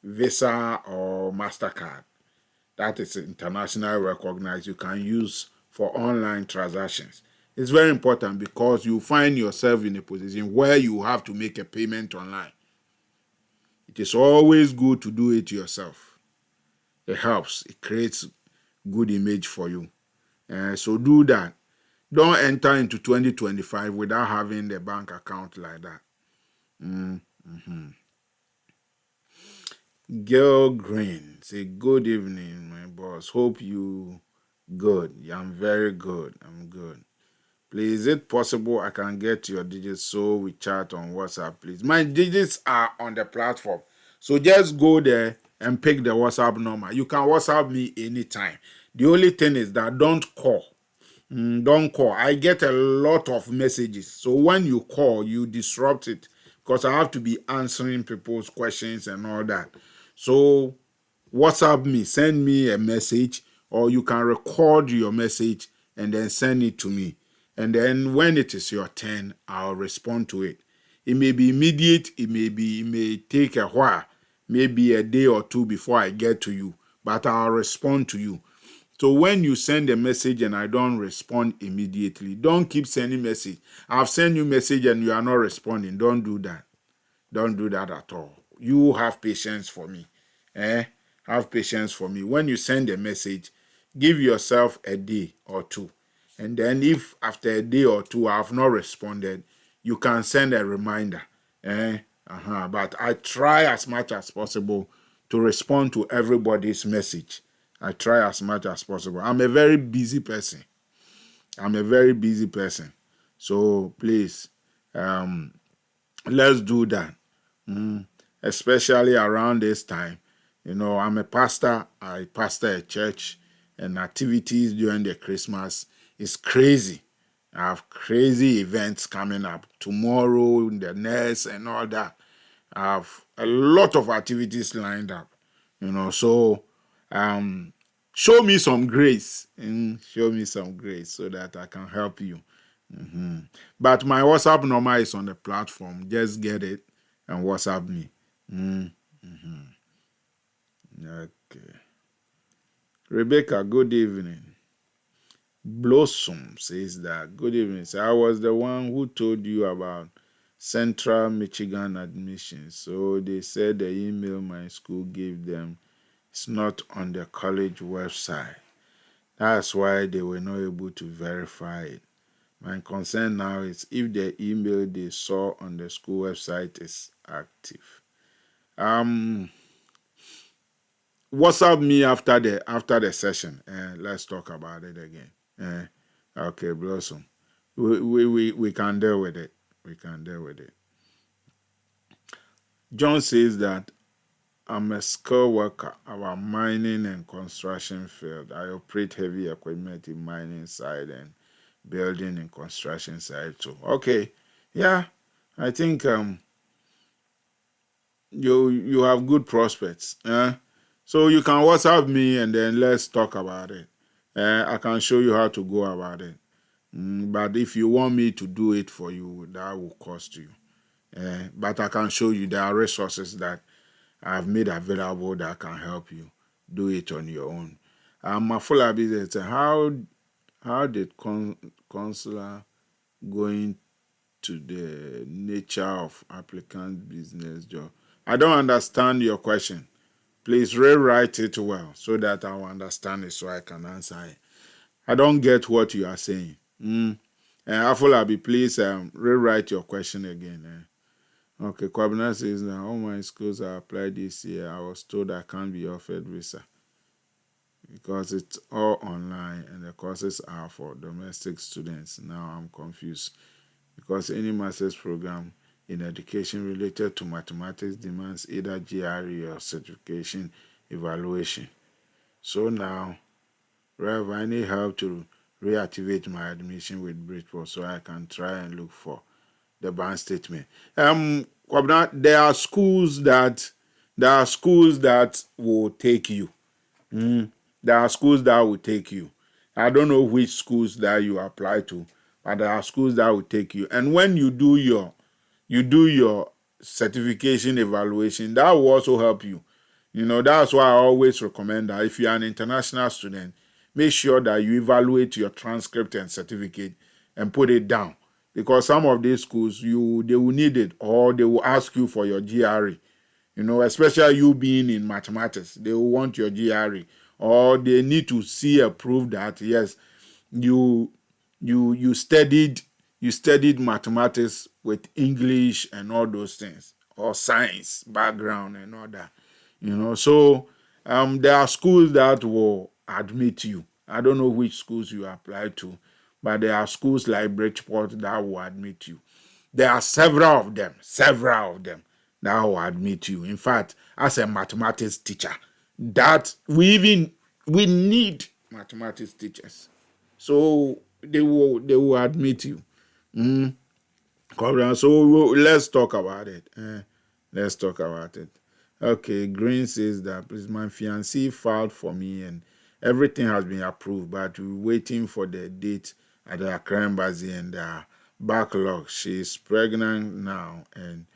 Visa or MasterCard. That is internationally recognized. You can use for online transactions. It's very important because you find yourself in a position where you have to make a payment online. It is always good to do it yourself. It helps. It creates good image for you. So do that. Don't enter into 2025 without having the bank account like that. Girl Green, say good evening, my boss. Hope you good. Yeah, I'm very good. I'm good. Please, is it possible I can get your digits so we chat on WhatsApp, please? My digits are on the platform. So just go there and pick the WhatsApp number. You can WhatsApp me anytime. The only thing is that don't call. Don't call. I get a lot of messages. So when you call, you disrupt it because I have to be answering people's questions and all that. So WhatsApp me, send me a message, or you can record your message and then send it to me. And then when it is your turn, I'll respond to it. It may be immediate, it may take a while, maybe a day or two before I get to you, but I'll respond to you. So when you send a message and I don't respond immediately, don't keep sending message. I've sent you message and you are not responding. Don't do that. Don't do that at all. You have patience for me. Have patience for me. When you send a message, give yourself a day or two. And then if after a day or two I have not responded, you can send a reminder. But I try as much as possible to respond to everybody's message. I try as much as possible. I'm a very busy person. So please, let's do that. Especially around this time. I'm a pastor. I pastor a church, and activities during the Christmas is crazy. I have crazy events coming up tomorrow, the next, and all that. I have a lot of activities lined up. So show me some grace. Show me some grace so that I can help you. But my WhatsApp number is on the platform. Just get it and WhatsApp me. Okay. Rebecca, good evening. Blossom says that. Good evening. So I was the one who told you about Central Michigan admissions. So they said the email my school gave them is not on the college website. That's why they were not able to verify it. My concern now is if the email they saw on the school website is active. WhatsApp me after the session and let's talk about it again. Okay, Blossom. We can deal with it. We can deal with it. John says that I'm a skilled worker, our mining and construction field. I operate heavy equipment in mining side and building and construction side too. Okay, yeah, I think you have good prospects. So you can WhatsApp me and then let's talk about it. I can show you how to go about it. But if you want me to do it for you, that will cost you. But I can show you there are resources that I've made available that can help you do it on your own. Mafula said, how did consular going to the nature of applicant business job? I don't understand your question. Please rewrite it well so that I will understand it so I can answer it. I don't get what you are saying. Afolabi, please rewrite your question again. Okay, Kwabena says that all my schools I applied this year, I was told I can't be offered visa because it's all online and the courses are for domestic students. Now I'm confused because any master's program in education related to mathematics demands either GRE or certification evaluation. So now, Rev, I need help to reactivate my admission with Bridgeport so I can try and look for the bank statement. Kwabena, there are schools that will take you. There are schools that will take you. I don't know which schools that you apply to, but there are schools that will take you. And when you do your certification evaluation, that will also help you. That's why I always recommend that if you are an international student, make sure that you evaluate your transcript and certificate and put it down. Because some of these schools, they will need it or they will ask you for your GRE. Especially you being in mathematics, they will want your GRE or they need to see a proof that yes, you studied mathematics with English and all those things or science background and all that. So there are schools that will admit you. I don't know which schools you apply to, but there are schools like Bridgeport that will admit you. There are several of them that will admit you. In fact, as a mathematics teacher, that we need mathematics teachers. So they will admit you. So let's talk about it. Let's talk about it. Okay, Green says that please, my fiancé filed for me and everything has been approved, but we're waiting for the date at the Accra Embassy and backlog. She's pregnant now, and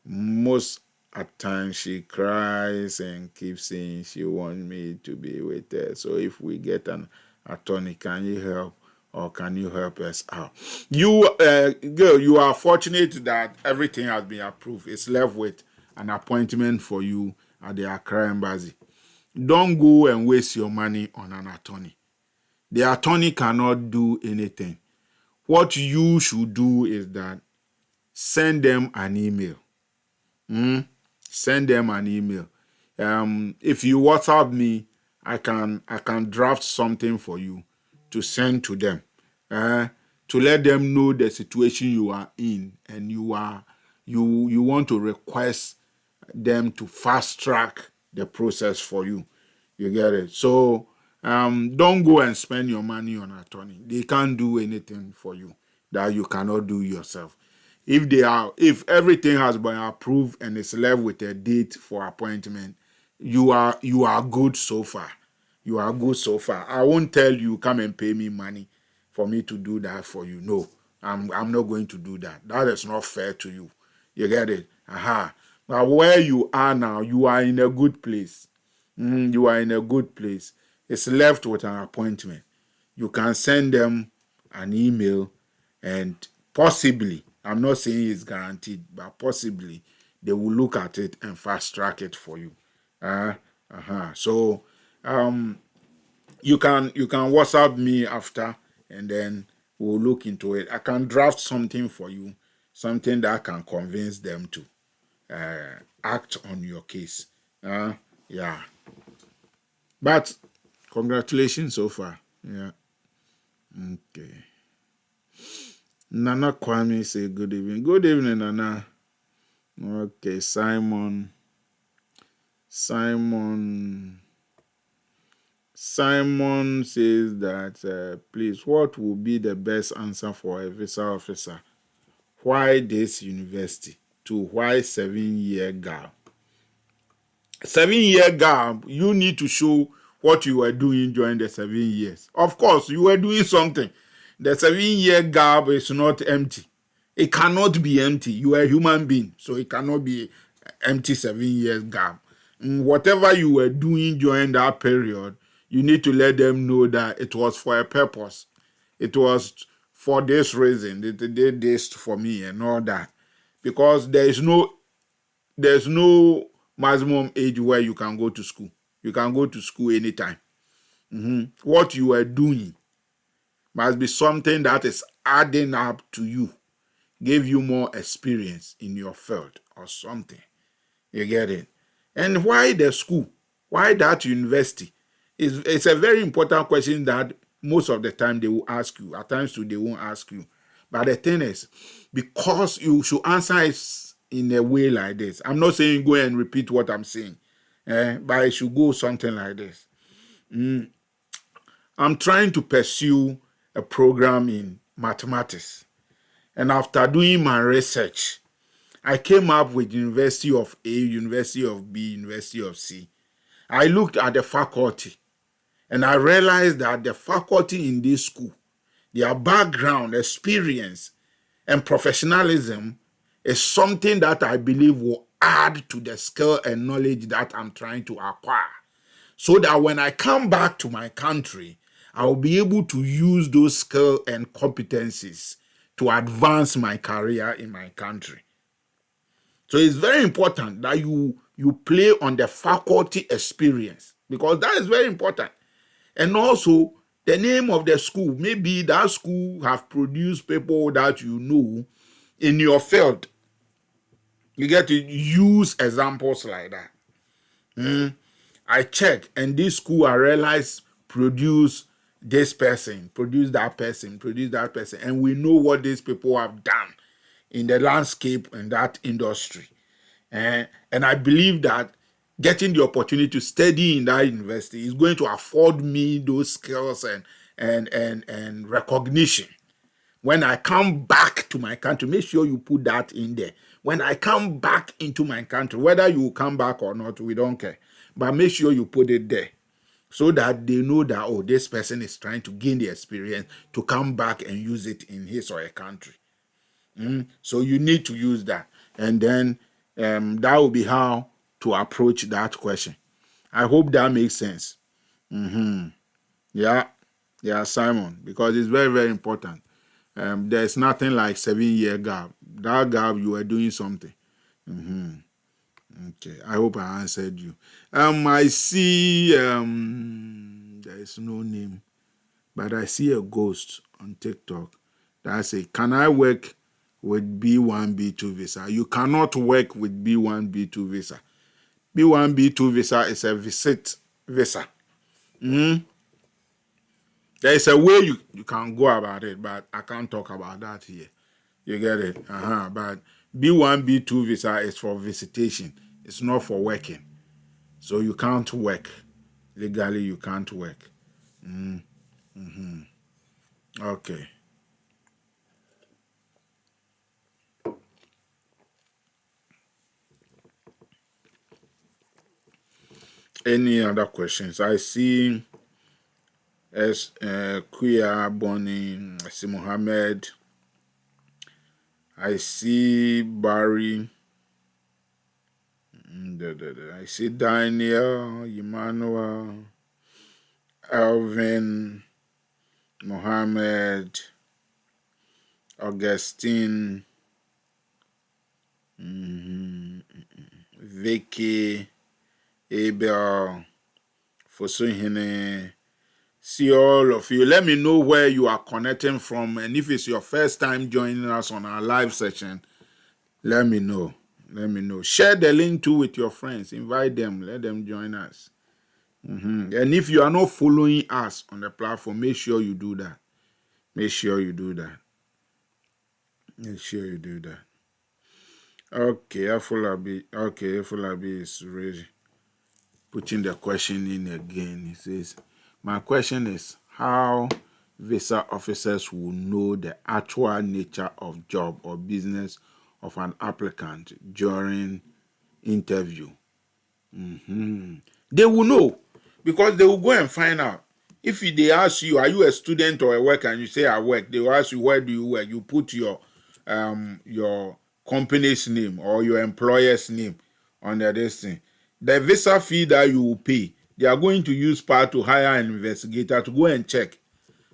most at times she cries and keeps saying she wants me to be with her. So if we get an attorney, can you help? Or can you help us out? Girl, you are fortunate that everything has been approved. It's left with an appointment for you at the Accra Embassy. Don't go and waste your money on an attorney. The attorney cannot do anything. What you should do is that send them an email. Send them an email. If you WhatsApp me, I can draft something for you to send to them, to let them know the situation you are in, and you want to request them to fast track the process for you. You get it? So don't go and spend your money on an attorney. They can't do anything for you that you cannot do yourself. If everything has been approved and it's left with a date for appointment, you are good so far. You are good so far. I won't tell you come and pay me money for me to do that for you. No, I'm not going to do that. That is not fair to you. You get it? But where you are now, you are in a good place. You are in a good place. It's left with an appointment. You can send them an email and possibly, I'm not saying it's guaranteed, but possibly they will look at it and fast track it for you. So you can WhatsApp me after and then we'll look into it. I can draft something for you, something that can convince them to act on your case. Yeah. But congratulations so far. Yeah. Okay. Nana Kwame say good evening. Good evening, Nana. Okay, Simon says that, please, what will be the best answer for a visa officer? Why this university? To why 7-year gap? 7-year gap, you need to show what you were doing during the 7 years. Of course, you were doing something. The 7-year gap is not empty. It cannot be empty. You are a human being, so it cannot be empty 7 years gap. Whatever you were doing during that period, you need to let them know that it was for a purpose. It was for this reason. They did this for me and all that. Because there's no maximum age where you can go to school. You can go to school anytime. What you are doing must be something that is adding up to you, give you more experience in your field or something. You get it? And why the school? Why that university? It's a very important question that most of the time they will ask you. At times too, they won't ask you. But the thing is, because you should answer it in a way like this. I'm not saying go and repeat what I'm saying, but it should go something like this. I'm trying to pursue a program in mathematics. And after doing my research, I came up with University of A, University of B, University of C. I looked at the faculty and I realized that the faculty in this school, their background, experience, and professionalism is something that I believe will add to the skill and knowledge that I'm trying to acquire. So that when I come back to my country, I will be able to use those skills and competencies to advance my career in my country. So it's very important that you play on the faculty experience, because that is very important. And also the name of the school. Maybe that school have produced people that you know in your field. You get to use examples like that. I check, and this school I realize produce this person, produce that person, and we know what these people have done in the landscape and that industry. And I believe that getting the opportunity to study in that university is going to afford me those skills and recognition. When I come back to my country, make sure you put that in there. When I come back into my country, whether you come back or not, we don't care. But make sure you put it there so that they know that, oh, this person is trying to gain the experience to come back and use it in his or her country. So you need to use that. And then that will be how to approach that question. I hope that makes sense. Yeah, Simon, because it's very, very important. There's nothing like 7-year gap. That gap, you are doing something. Okay, I hope I answered you. I see there is no name, but I see a ghost on TikTok that say, "Can I work with B1 B2 visa?" You cannot work with B1 B2 visa. B1 B2 visa is a visit visa. There is a way you can go about it, but I can't talk about that here. You get it? But B1, B2 visa is for visitation. It's not for working. So you can't work. Legally, you can't work. Okay. Any other questions? I see as Kuya Bonnie, I see Mohammed. I see Barry. I see Daniel, Emmanuel, Alvin, Mohammed, Augustine, Vicky, Abel, Fosuhine. See all of you. Let me know where you are connecting from, and if it's your first time joining us on our live session, let me know. Share the link too with your friends. Invite them. Let them join us. And if you are not following us on the platform, make sure you do that. Okay, Afolabi. Okay, Afolabi is really putting the question in again. He says, my question is how visa officers will know the actual nature of job or business of an applicant during interview. They will know because they will go and find out. If they ask you, are you a student or a worker, and you say I work, they will ask you, where do you work? You put your company's name or your employer's name on this thing. The visa fee that you will pay, they are going to use part to hire an investigator to go and check.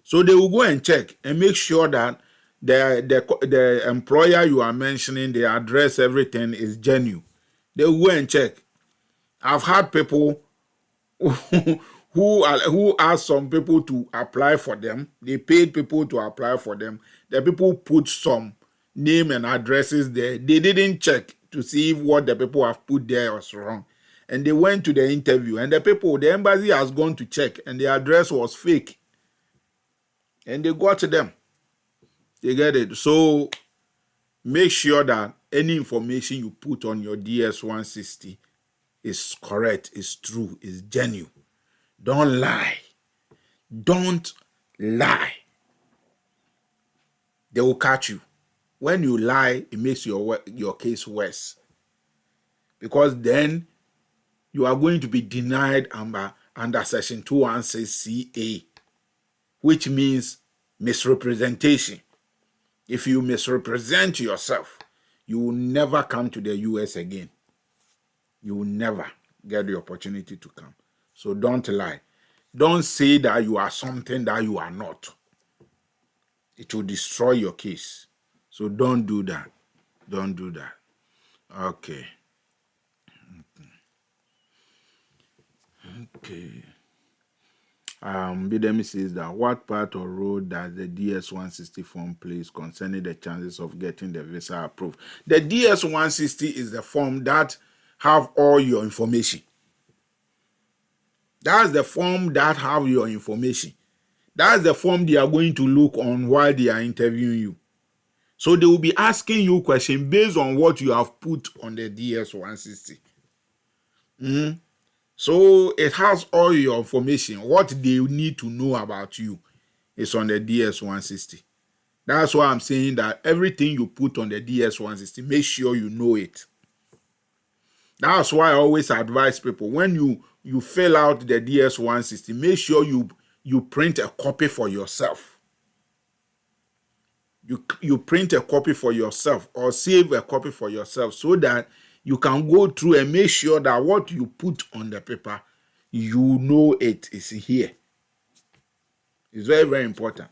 So they will go and check and make sure that the employer you are mentioning, the address, everything is genuine. They will go and check. I've had people who asked some people to apply for them. They paid people to apply for them. The people put some name and addresses there. They didn't check to see if what the people have put there was wrong. And they went to the interview, and the embassy has gone to check, and the address was fake. And they got to them. They get it. So make sure that any information you put on your DS-160 is correct, is true, is genuine. Don't lie. Don't lie. They will catch you. When you lie, it makes your case worse. Because then you are going to be denied under Section 216CA, which means misrepresentation. If you misrepresent yourself, you will never come to the US again. You will never get the opportunity to come. So don't lie. Don't say that you are something that you are not. It will destroy your case. So don't do that. Don't do that. Okay. Okay. Bidemi says that what part or role does the DS-160 form plays concerning the chances of getting the visa approved? The DS-160 is the form that have all your information. That's the form that have your information. That's the form they are going to look on while they are interviewing you. So they will be asking you questions based on what you have put on the DS-160. So it has all your information. What they need to know about you is on the DS-160. That's why I'm saying that everything you put on the DS-160, make sure you know it. That's why I always advise people, when you fill out the DS-160, make sure you print a copy for yourself. You print a copy for yourself or save a copy for yourself so that you can go through and make sure that what you put on the paper, you know it is here. It's very, very important.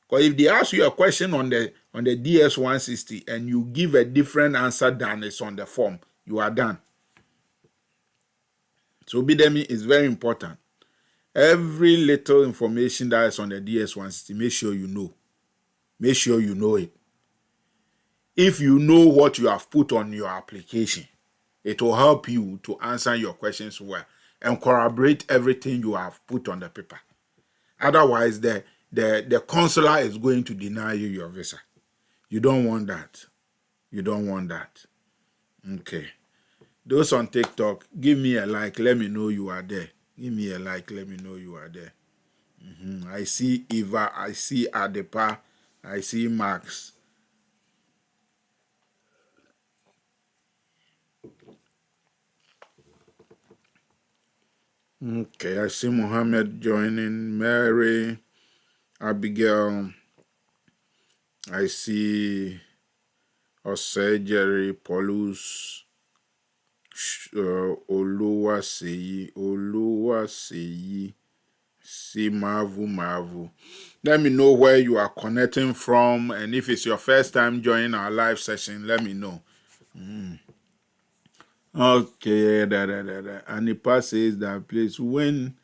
Because if they ask you a question on the DS-160 and you give a different answer than is on the form, you are done. So Bidemi is very important. Every little information that is on the DS-160, make sure you know. Make sure you know it. If you know what you have put on your application, it will help you to answer your questions well and corroborate everything you have put on the paper. Otherwise, the consular is going to deny you your visa. You don't want that. You don't want that. Okay. Those on TikTok, give me a like. Let me know you are there. Give me a like. Let me know you are there. I see Eva. I see Adepa. I see Max. Okay, I see Mohammed joining. Mary, Abigail. I see Osei, Paulus, Oluwaseyi, see Mavu. Let me know where you are connecting from, and if it's your first time joining our live session, let me know. Okay, Anipa says that, please, when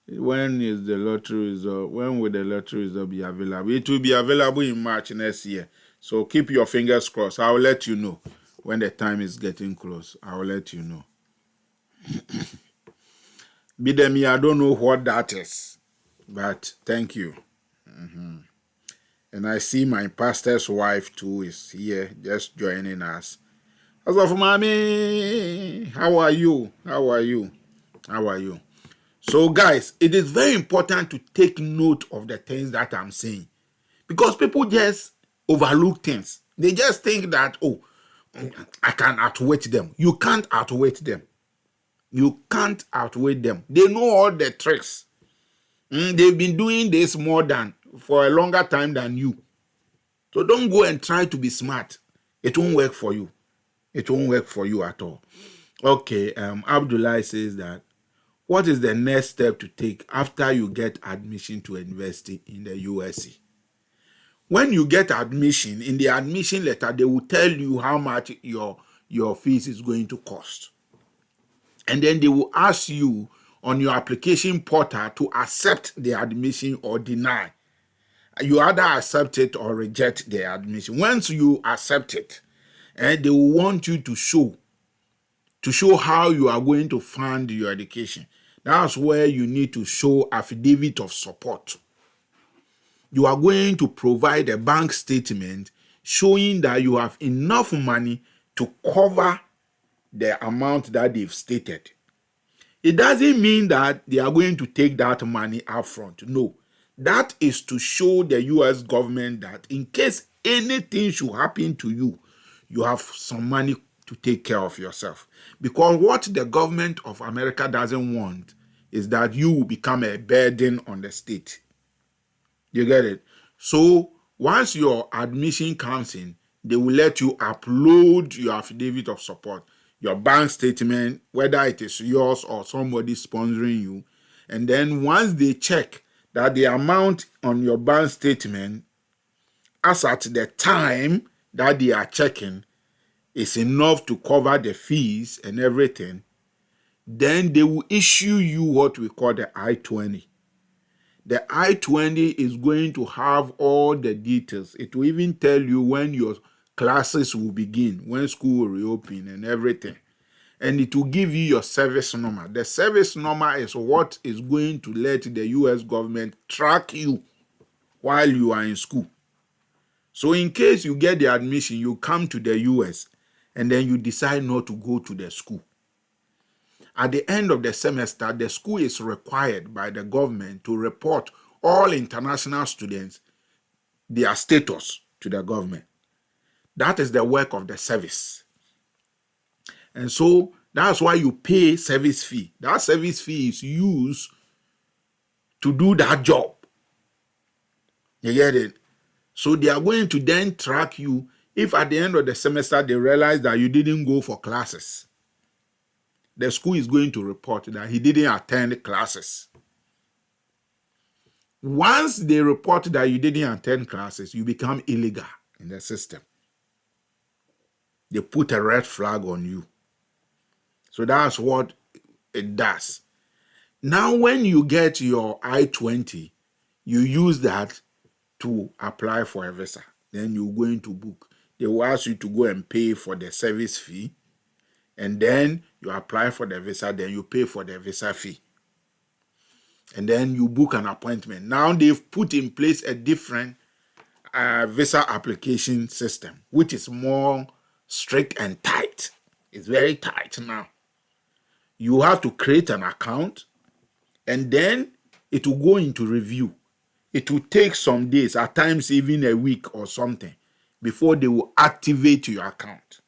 is the lottery result? When will the lottery result be available? It will be available in March next year. So keep your fingers crossed. I'll let you know when the time is getting close. I'll let you know. Bidemi, I don't know what that is, but thank you. And I see my pastor's wife too is here, just joining us. As of mommy, how are you? How are you? How are you? So, guys, it is very important to take note of the things that I'm saying because people just overlook things. They just think that, oh, I can outwit them. You can't outwit them. You can't outwit them. They know all the tricks. They've been doing this for a longer time than you. So don't go and try to be smart. It won't work for you. It won't work for you at all. Okay, Abdullah says that what is the next step to take after you get admission to a university in the USC? When you get admission, in the admission letter, they will tell you how much your fees is going to cost. And then they will ask you on your application portal to accept the admission or deny. You either accept it or reject the admission. Once you accept it, they will want you to show how you are going to fund your education. That's where you need to show affidavit of support. You are going to provide a bank statement showing that you have enough money to cover the amount that they've stated. It doesn't mean that they are going to take that money up front. No, that is to show the US government that in case anything should happen to you, you have some money to take care of yourself. Because what the government of America doesn't want is that you will become a burden on the state. You get it? So once your admission comes in, they will let you upload your affidavit of support, your bank statement, whether it is yours or somebody sponsoring you. And then once they check that the amount on your bank statement, as at the time that they are checking, is enough to cover the fees and everything, then they will issue you what we call the I-20. The I-20 is going to have all the details. It will even tell you when your classes will begin, when school will reopen and everything. And it will give you your service number. The service number is what is going to let the US government track you while you are in school. So in case you get the admission, you come to the US and then you decide not to go to the school. At the end of the semester, the school is required by the government to report all international students, their status to the government. That is the work of the service. And so that's why you pay service fee. That service fee is used to do that job. You get it? So they are going to then track you if at the end of the semester they realize that you didn't go for classes. The school is going to report that he didn't attend classes. Once they report that you didn't attend classes, you become illegal in the system. They put a red flag on you. So that's what it does. Now, when you get your I-20, you use that to apply for a visa. Then you're going to book. They will ask you to go and pay for the service fee. And then you apply for the visa, then you pay for the visa fee. And then you book an appointment. Now they've put in place a different visa application system, which is more strict and tight. It's very tight now. You have to create an account, and then it will go into review. It will take some days, at times even a week or something, before they will activate your account.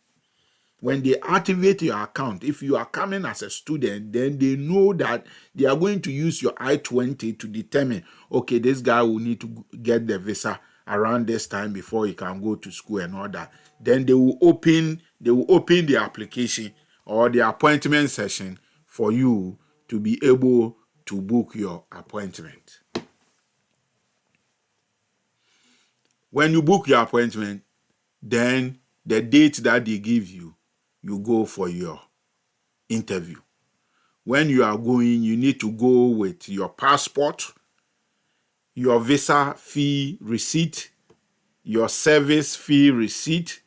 When they activate your account, if you are coming as a student, then they know that they are going to use your I-20 to determine, okay, this guy will need to get the visa around this time before he can go to school and all that. Then they will open the application or the appointment session for you to be able to book your appointment. When you book your appointment, then the date that they give you, you go for your interview. When you are going, you need to go with your passport, your visa fee receipt, your service fee receipt,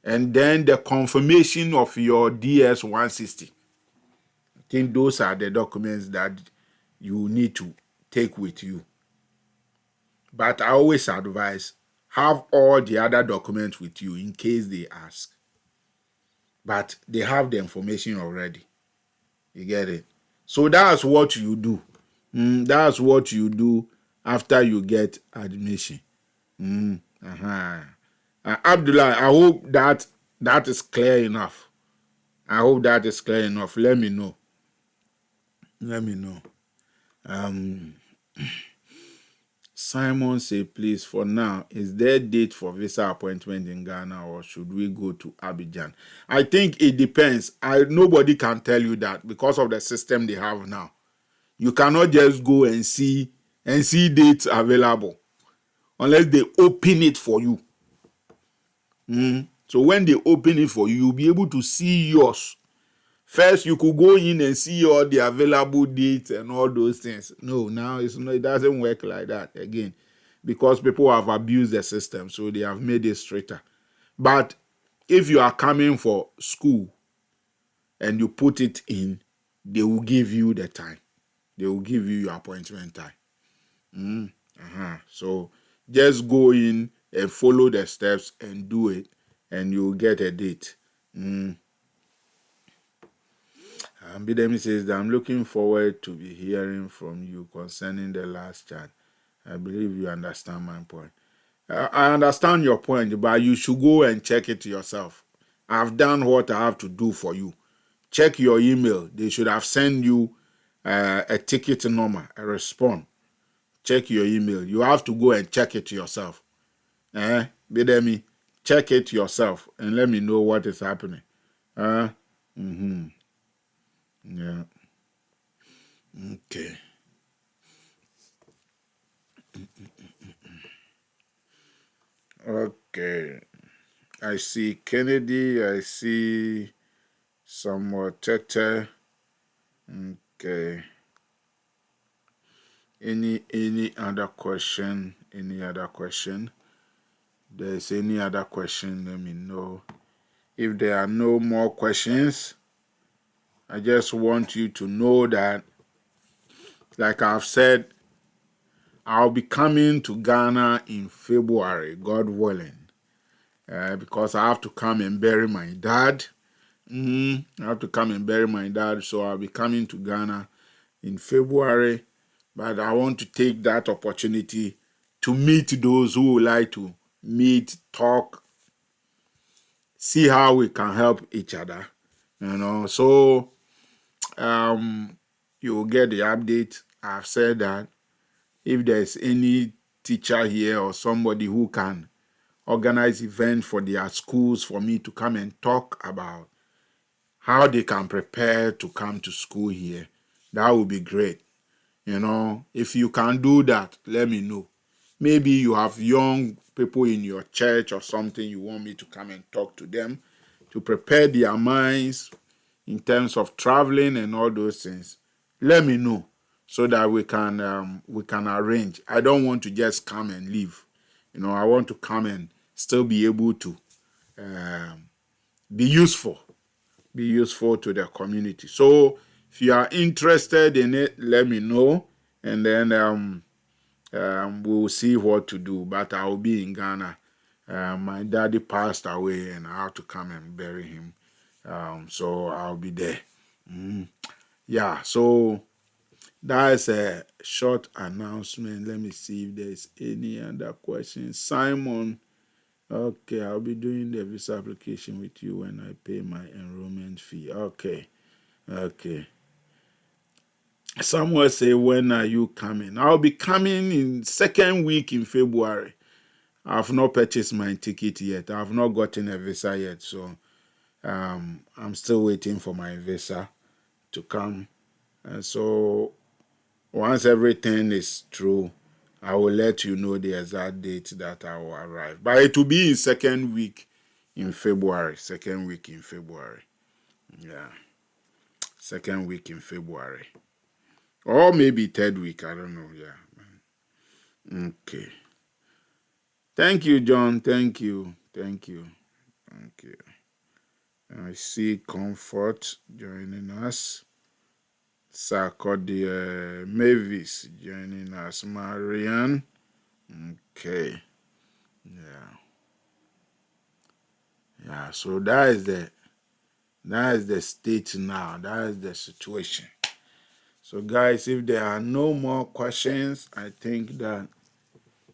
and then the confirmation of your DS-160. I think those are the documents that you need to take with you. But I always advise, have all the other documents with you in case they ask. but they have the information already. You get it? So that's what you do. That's what you do after you get admission. Uh-huh. Abdullah, I hope that is clear enough. I hope that is clear enough. Let me know. Let me know. Simon say, please, for now, is there a date for visa appointment in Ghana or should we go to Abidjan? I think it depends. Nobody can tell you that because of the system they have now. You cannot just go and see dates available unless they open it for you. So when they open it for you, you'll be able to see yours. First, you could go in and see all the available dates and all those things. No, now it doesn't work like that again because people have abused the system, so they have made it straighter. But if you are coming for school and you put it in, they will give you the time. They will give you your appointment time. So just go in and follow the steps and do it, and you'll get a date. Bidemi says that I'm looking forward to be hearing from you concerning the last chat. I believe you understand my point. I understand your point, but you should go and check it yourself. I've done what I have to do for you. Check your email. They should have sent you a ticket number, a response. Check your email. You have to go and check it yourself. Bidemi, check it yourself and let me know what is happening. Yeah. Okay. Okay. I see Kennedy. I see Samuel Tete. Okay. Any other question? Any other question? There's any other question, let me know. If there are no more questions, I just want you to know that, like I've said, I'll be coming to Ghana in February, God willing, because I have to come and bury my dad. I have to come and bury my dad, so I'll be coming to Ghana in February. But I want to take that opportunity to meet those who would like to meet, talk, see how we can help each other. So you will get the update. I've said that if there's any teacher here or somebody who can organize event for their schools for me to come and talk about how they can prepare to come to school here, that would be great. If you can do that, let me know. Maybe you have young people in your church or something, you want me to come and talk to them to prepare their minds in terms of traveling and all those things. Let me know so that we can arrange. I don't want to just come and leave. I want to come and still be able to be useful to the community. So if you are interested in it, let me know, and then we'll see what to do. But I will be in Ghana. My daddy passed away, and I have to come and bury him. So I'll be there. Yeah. So that's a short announcement. Let me see if there's any other questions. Simon. Okay, I'll be doing the visa application with you when I pay my enrollment fee. Okay. Someone say, when are you coming? I'll be coming in second week in February. I've not purchased my ticket yet. I've not gotten a visa yet. So I'm still waiting for my visa to come. And so once everything is through, I will let you know the exact date that I will arrive. But it will be in second week in February. Yeah. Second week in February. Or maybe third week. I don't know. Yeah. Okay. Thank you, John. Thank you. I see Comfort joining us. Sarkodie Mavis joining us. Marianne. Okay. Yeah. So that is That is the state now. That is the situation. So, guys, if there are no more questions, I think that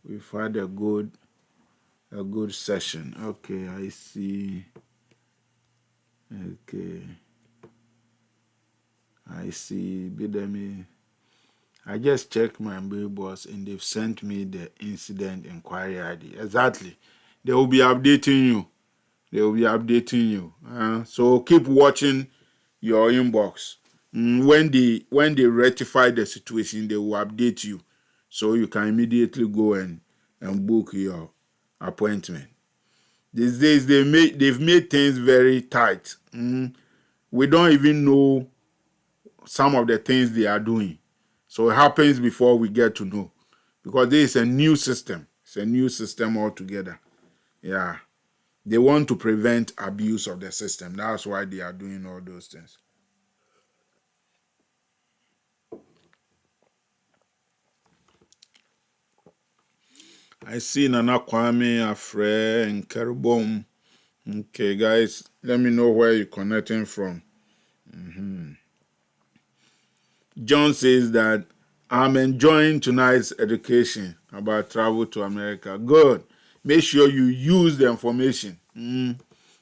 we've had a good session. Okay, I see. Okay, I see. Bidemi. I just checked my mailbox and they've sent me the incident inquiry ID. Exactly. They will be updating you. They will be updating you. So keep watching your inbox. When they rectify the situation, they will update you, so you can immediately go and book your appointment. These days they've made things very tight. We don't even know some of the things they are doing, so it happens before we get to know, because this is a new system. It's a new system altogether. Yeah. They want to prevent abuse of the system. That's why they are doing all those things. I see Nana Kwame, Afre, and Kerubom. Okay, guys, let me know where you're connecting from. John says that I'm enjoying tonight's education about travel to America. Good. Make sure you use the information.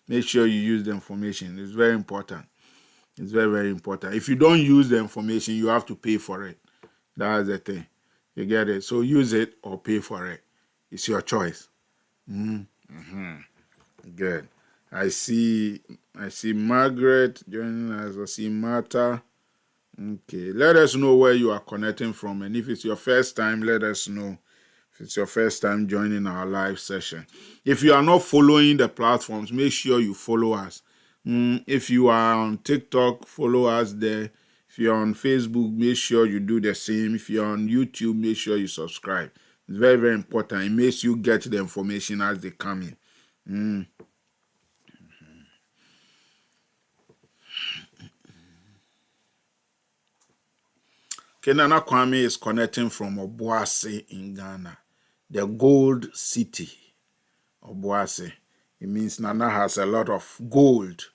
Make sure you use the information. It's very important. It's very, very important. If you don't use the information, you have to pay for it. That's the thing. You get it? So use it or pay for it. It's your choice. Good. I see Margaret joining us. I see Martha. Okay. Let us know where you are connecting from. And if it's your first time, let us know. If it's your first time joining our live session. If you are not following the platforms, make sure you follow us. If you are on TikTok, follow us there. If you're on Facebook, make sure you do the same. If you're on YouTube, make sure you subscribe. It's very, very important. It makes you get the information as they come in. Nana Kwame is connecting from Obuasi in Ghana, the gold city. Obuasi. It means Nana has a lot of gold.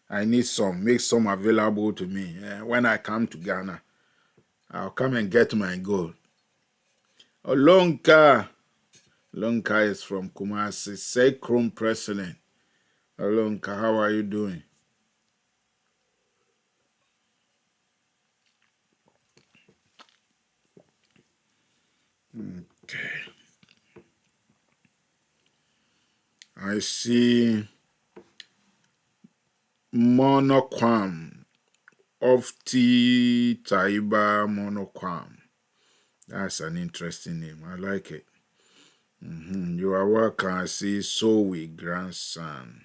I need some. Make some available to me. When I come to Ghana, I'll come and get my gold. Olonka. Olonka is from Kumasi. Sekrum President. Olonka, how are you doing? Okay. I see Monoquam of T. Taiba Monoquam. That's an interesting name. I like it. You are welcome. I see Sowi grandson.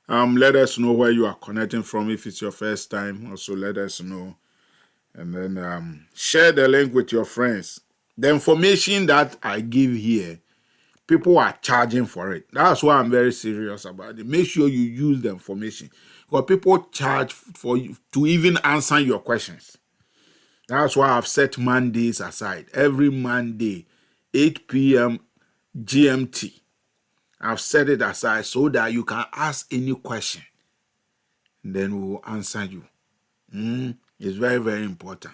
Let us know where you are connecting from. If it's your first time, also let us know. And then share the link with your friends. The information that I give here, people are charging for it. That's why I'm very serious about it. Make sure you use the information, because people charge for you to even answer your questions. That's why I've set Mondays aside. Every Monday, 8 p.m. GMT. I've set it aside so that you can ask any question. And then we will answer you. It's very, very important.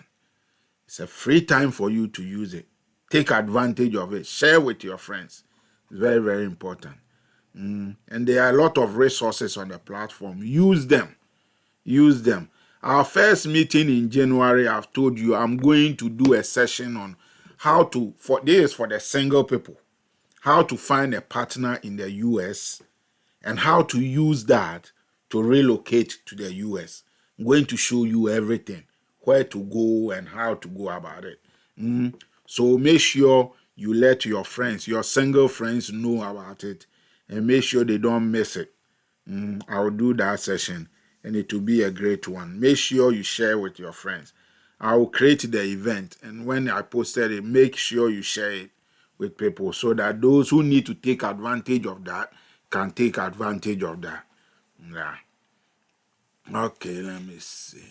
It's a free time for you to use it. Take advantage of it. Share with your friends. It's very, very important. And there are a lot of resources on the platform. Use them. Use them. Our first meeting in January, I've told you, I'm going to do a session on how to, this is for the single people, how to find a partner in the US and how to use that to relocate to the US. I'm going to show you everything, where to go and how to go about it. So make sure you let your friends, your single friends, know about it, and make sure they don't miss it. I'll do that session, and it will be a great one. Make sure you share with your friends. I will create the event, and when I posted it, make sure you share it with people so that those who need to take advantage of that can take advantage of that. Yeah. Okay, let me see.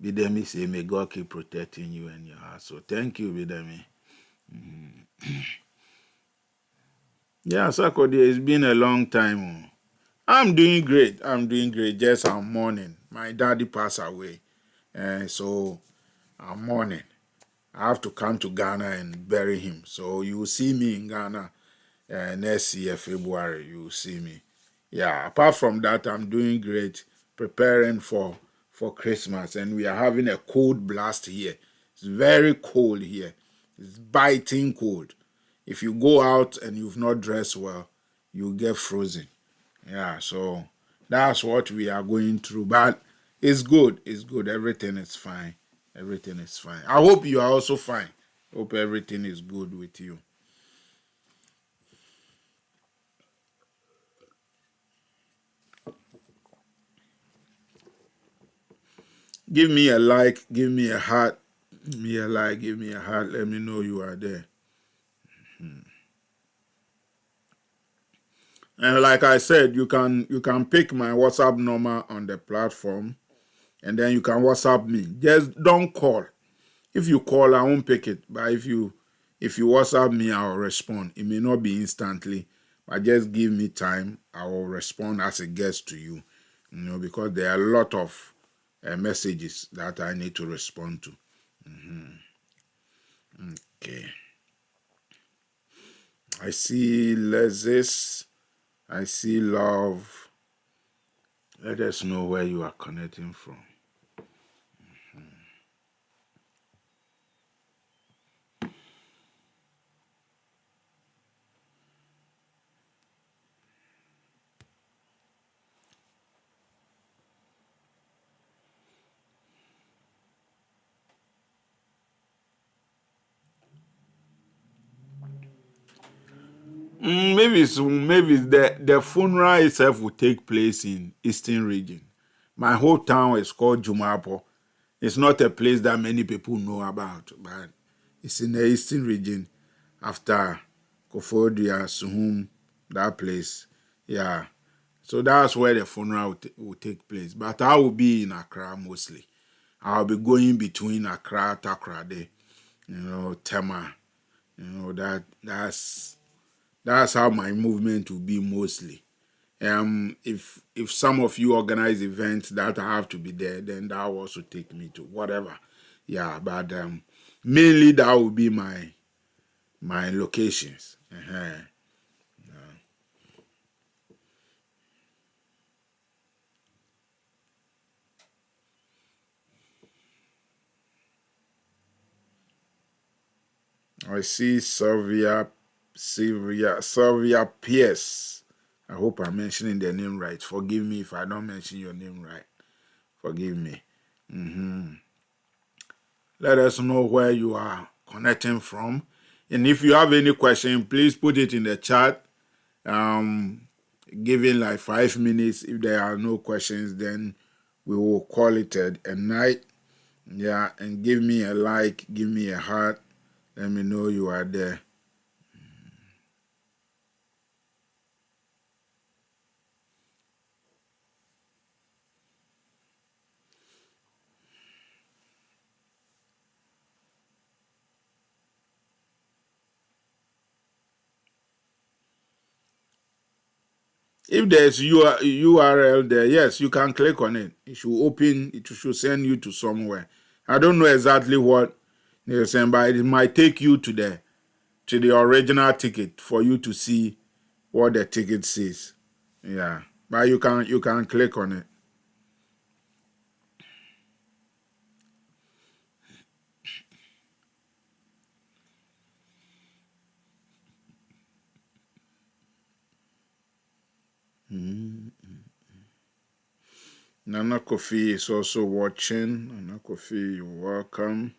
Bidemi say, may God keep protecting you and your house. So thank you, Bidemi. Yeah, Sakodi, it's been a long time. I'm doing great. I'm doing great. Just I'm mourning. My daddy passed away. So I'm mourning. I have to come to Ghana and bury him. So you will see me in Ghana next year, February. You will see me. Yeah, apart from that, I'm doing great, preparing for Christmas. And we are having a cold blast here. It's very cold here. It's biting cold. If you go out and you've not dressed well, you get frozen. Yeah, so that's what we are going through. But it's good. It's good. Everything is fine. Everything is fine. I hope you are also fine. Hope everything is good with you. Give me a like, give me a heart, give me a like, give me a heart. Let me know you are there. And like I said, you can pick my WhatsApp number on the platform, and then you can WhatsApp me. Just don't call. If you call, I won't pick it. But if you WhatsApp me, I'll respond. It may not be instantly, but just give me time. I will respond as a guest to you. Because there are a lot of messages that I need to respond to. Okay. I see Lezis. I see love. Let us know where you are connecting from. Maybe it's the funeral itself will take place in Eastern region. My whole town is called Jumapo. It's not a place that many people know about, but it's in the Eastern region after Kofodia, Suhum, that place. Yeah. So that's where the funeral will take place. But I will be in Accra mostly. I'll be going between Accra, Takrade, Tema. That's how my movement will be mostly. If some of you organize events that I have to be there, then that will also take me to whatever. Yeah, but mainly that will be my locations. I see Sylvia Pierce. I hope I'm mentioning the name right. Forgive me if I don't mention your name right. Forgive me. Let us know where you are connecting from. And if you have any question, please put it in the chat. Given like 5 minutes. If there are no questions, then we will call it a night. Yeah, and give me a like, give me a heart. Let me know you are there. If there's URL there, yes, you can click on it. It should open, it should send you to somewhere. I don't know exactly what they're saying, but it might take you to the original ticket for you to see what the ticket says. Yeah. But you can click on it. Nana Kofi is also watching. Nana Kofi, you're welcome.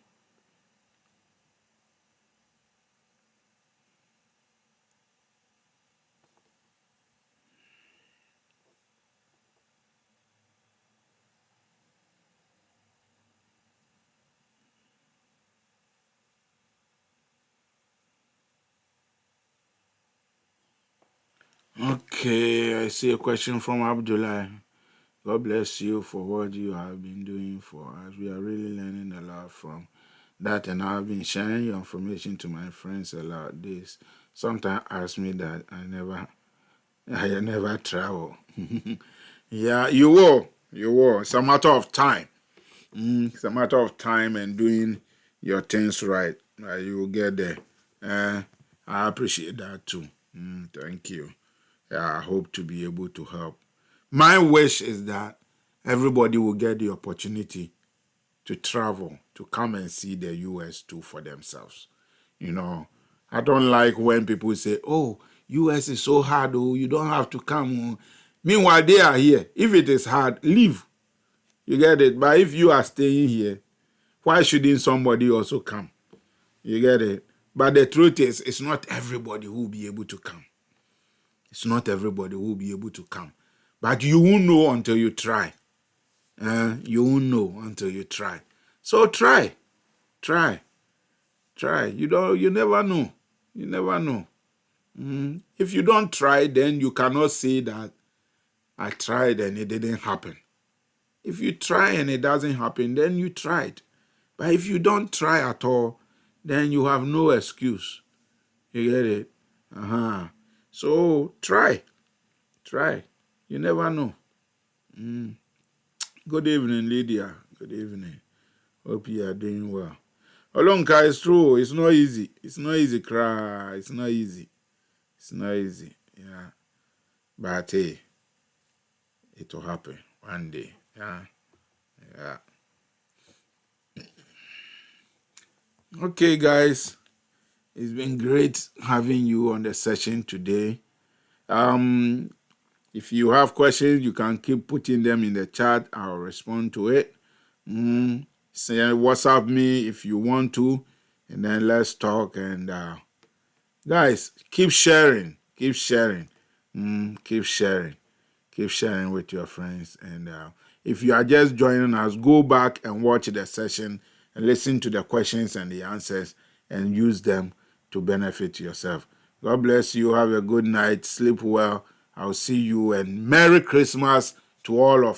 Okay, I see a question from Abdullah. God bless you for what you have been doing for us. We are really learning a lot from that, and I've been sharing your information to my friends a lot. This sometimes ask me that I never I never travel. Yeah, you will. You will. It's a matter of time. It's a matter of time and doing your things right. You will get there. I appreciate that too. Thank you. Yeah, I hope to be able to help. My wish is that everybody will get the opportunity to travel, to come and see the US too for themselves. You know, I don't like when people say, oh, US is so hard, oh, you don't have to come. Oh. Meanwhile, they are here. If it is hard, leave. You get it? But if you are staying here, why shouldn't somebody also come? You get it? But the truth is, it's not everybody who will be able to come. It's not everybody who will be able to come. But you won't know until you try. You won't know until you try. So try. You never know. You never know. If you don't try, then you cannot say that I tried and it didn't happen. If you try and it doesn't happen, then you tried. But if you don't try at all, then you have no excuse. You get it? So try. You never know. Good evening, Lydia. Good evening. Hope you are doing well. Olonka, it's true. It's not easy. Cry. It's not easy. Yeah. But hey, it will happen one day. Yeah. Okay, guys. It's been great having you on the session today. If you have questions, you can keep putting them in the chat. I'll respond to it. Say WhatsApp me if you want to, and then let's talk. And guys, keep sharing. Keep sharing with your friends. And if you are just joining us, go back and watch the session and listen to the questions and the answers and use them to benefit yourself. God bless you. Have a good night. Sleep well. I'll see you, and Merry Christmas to all of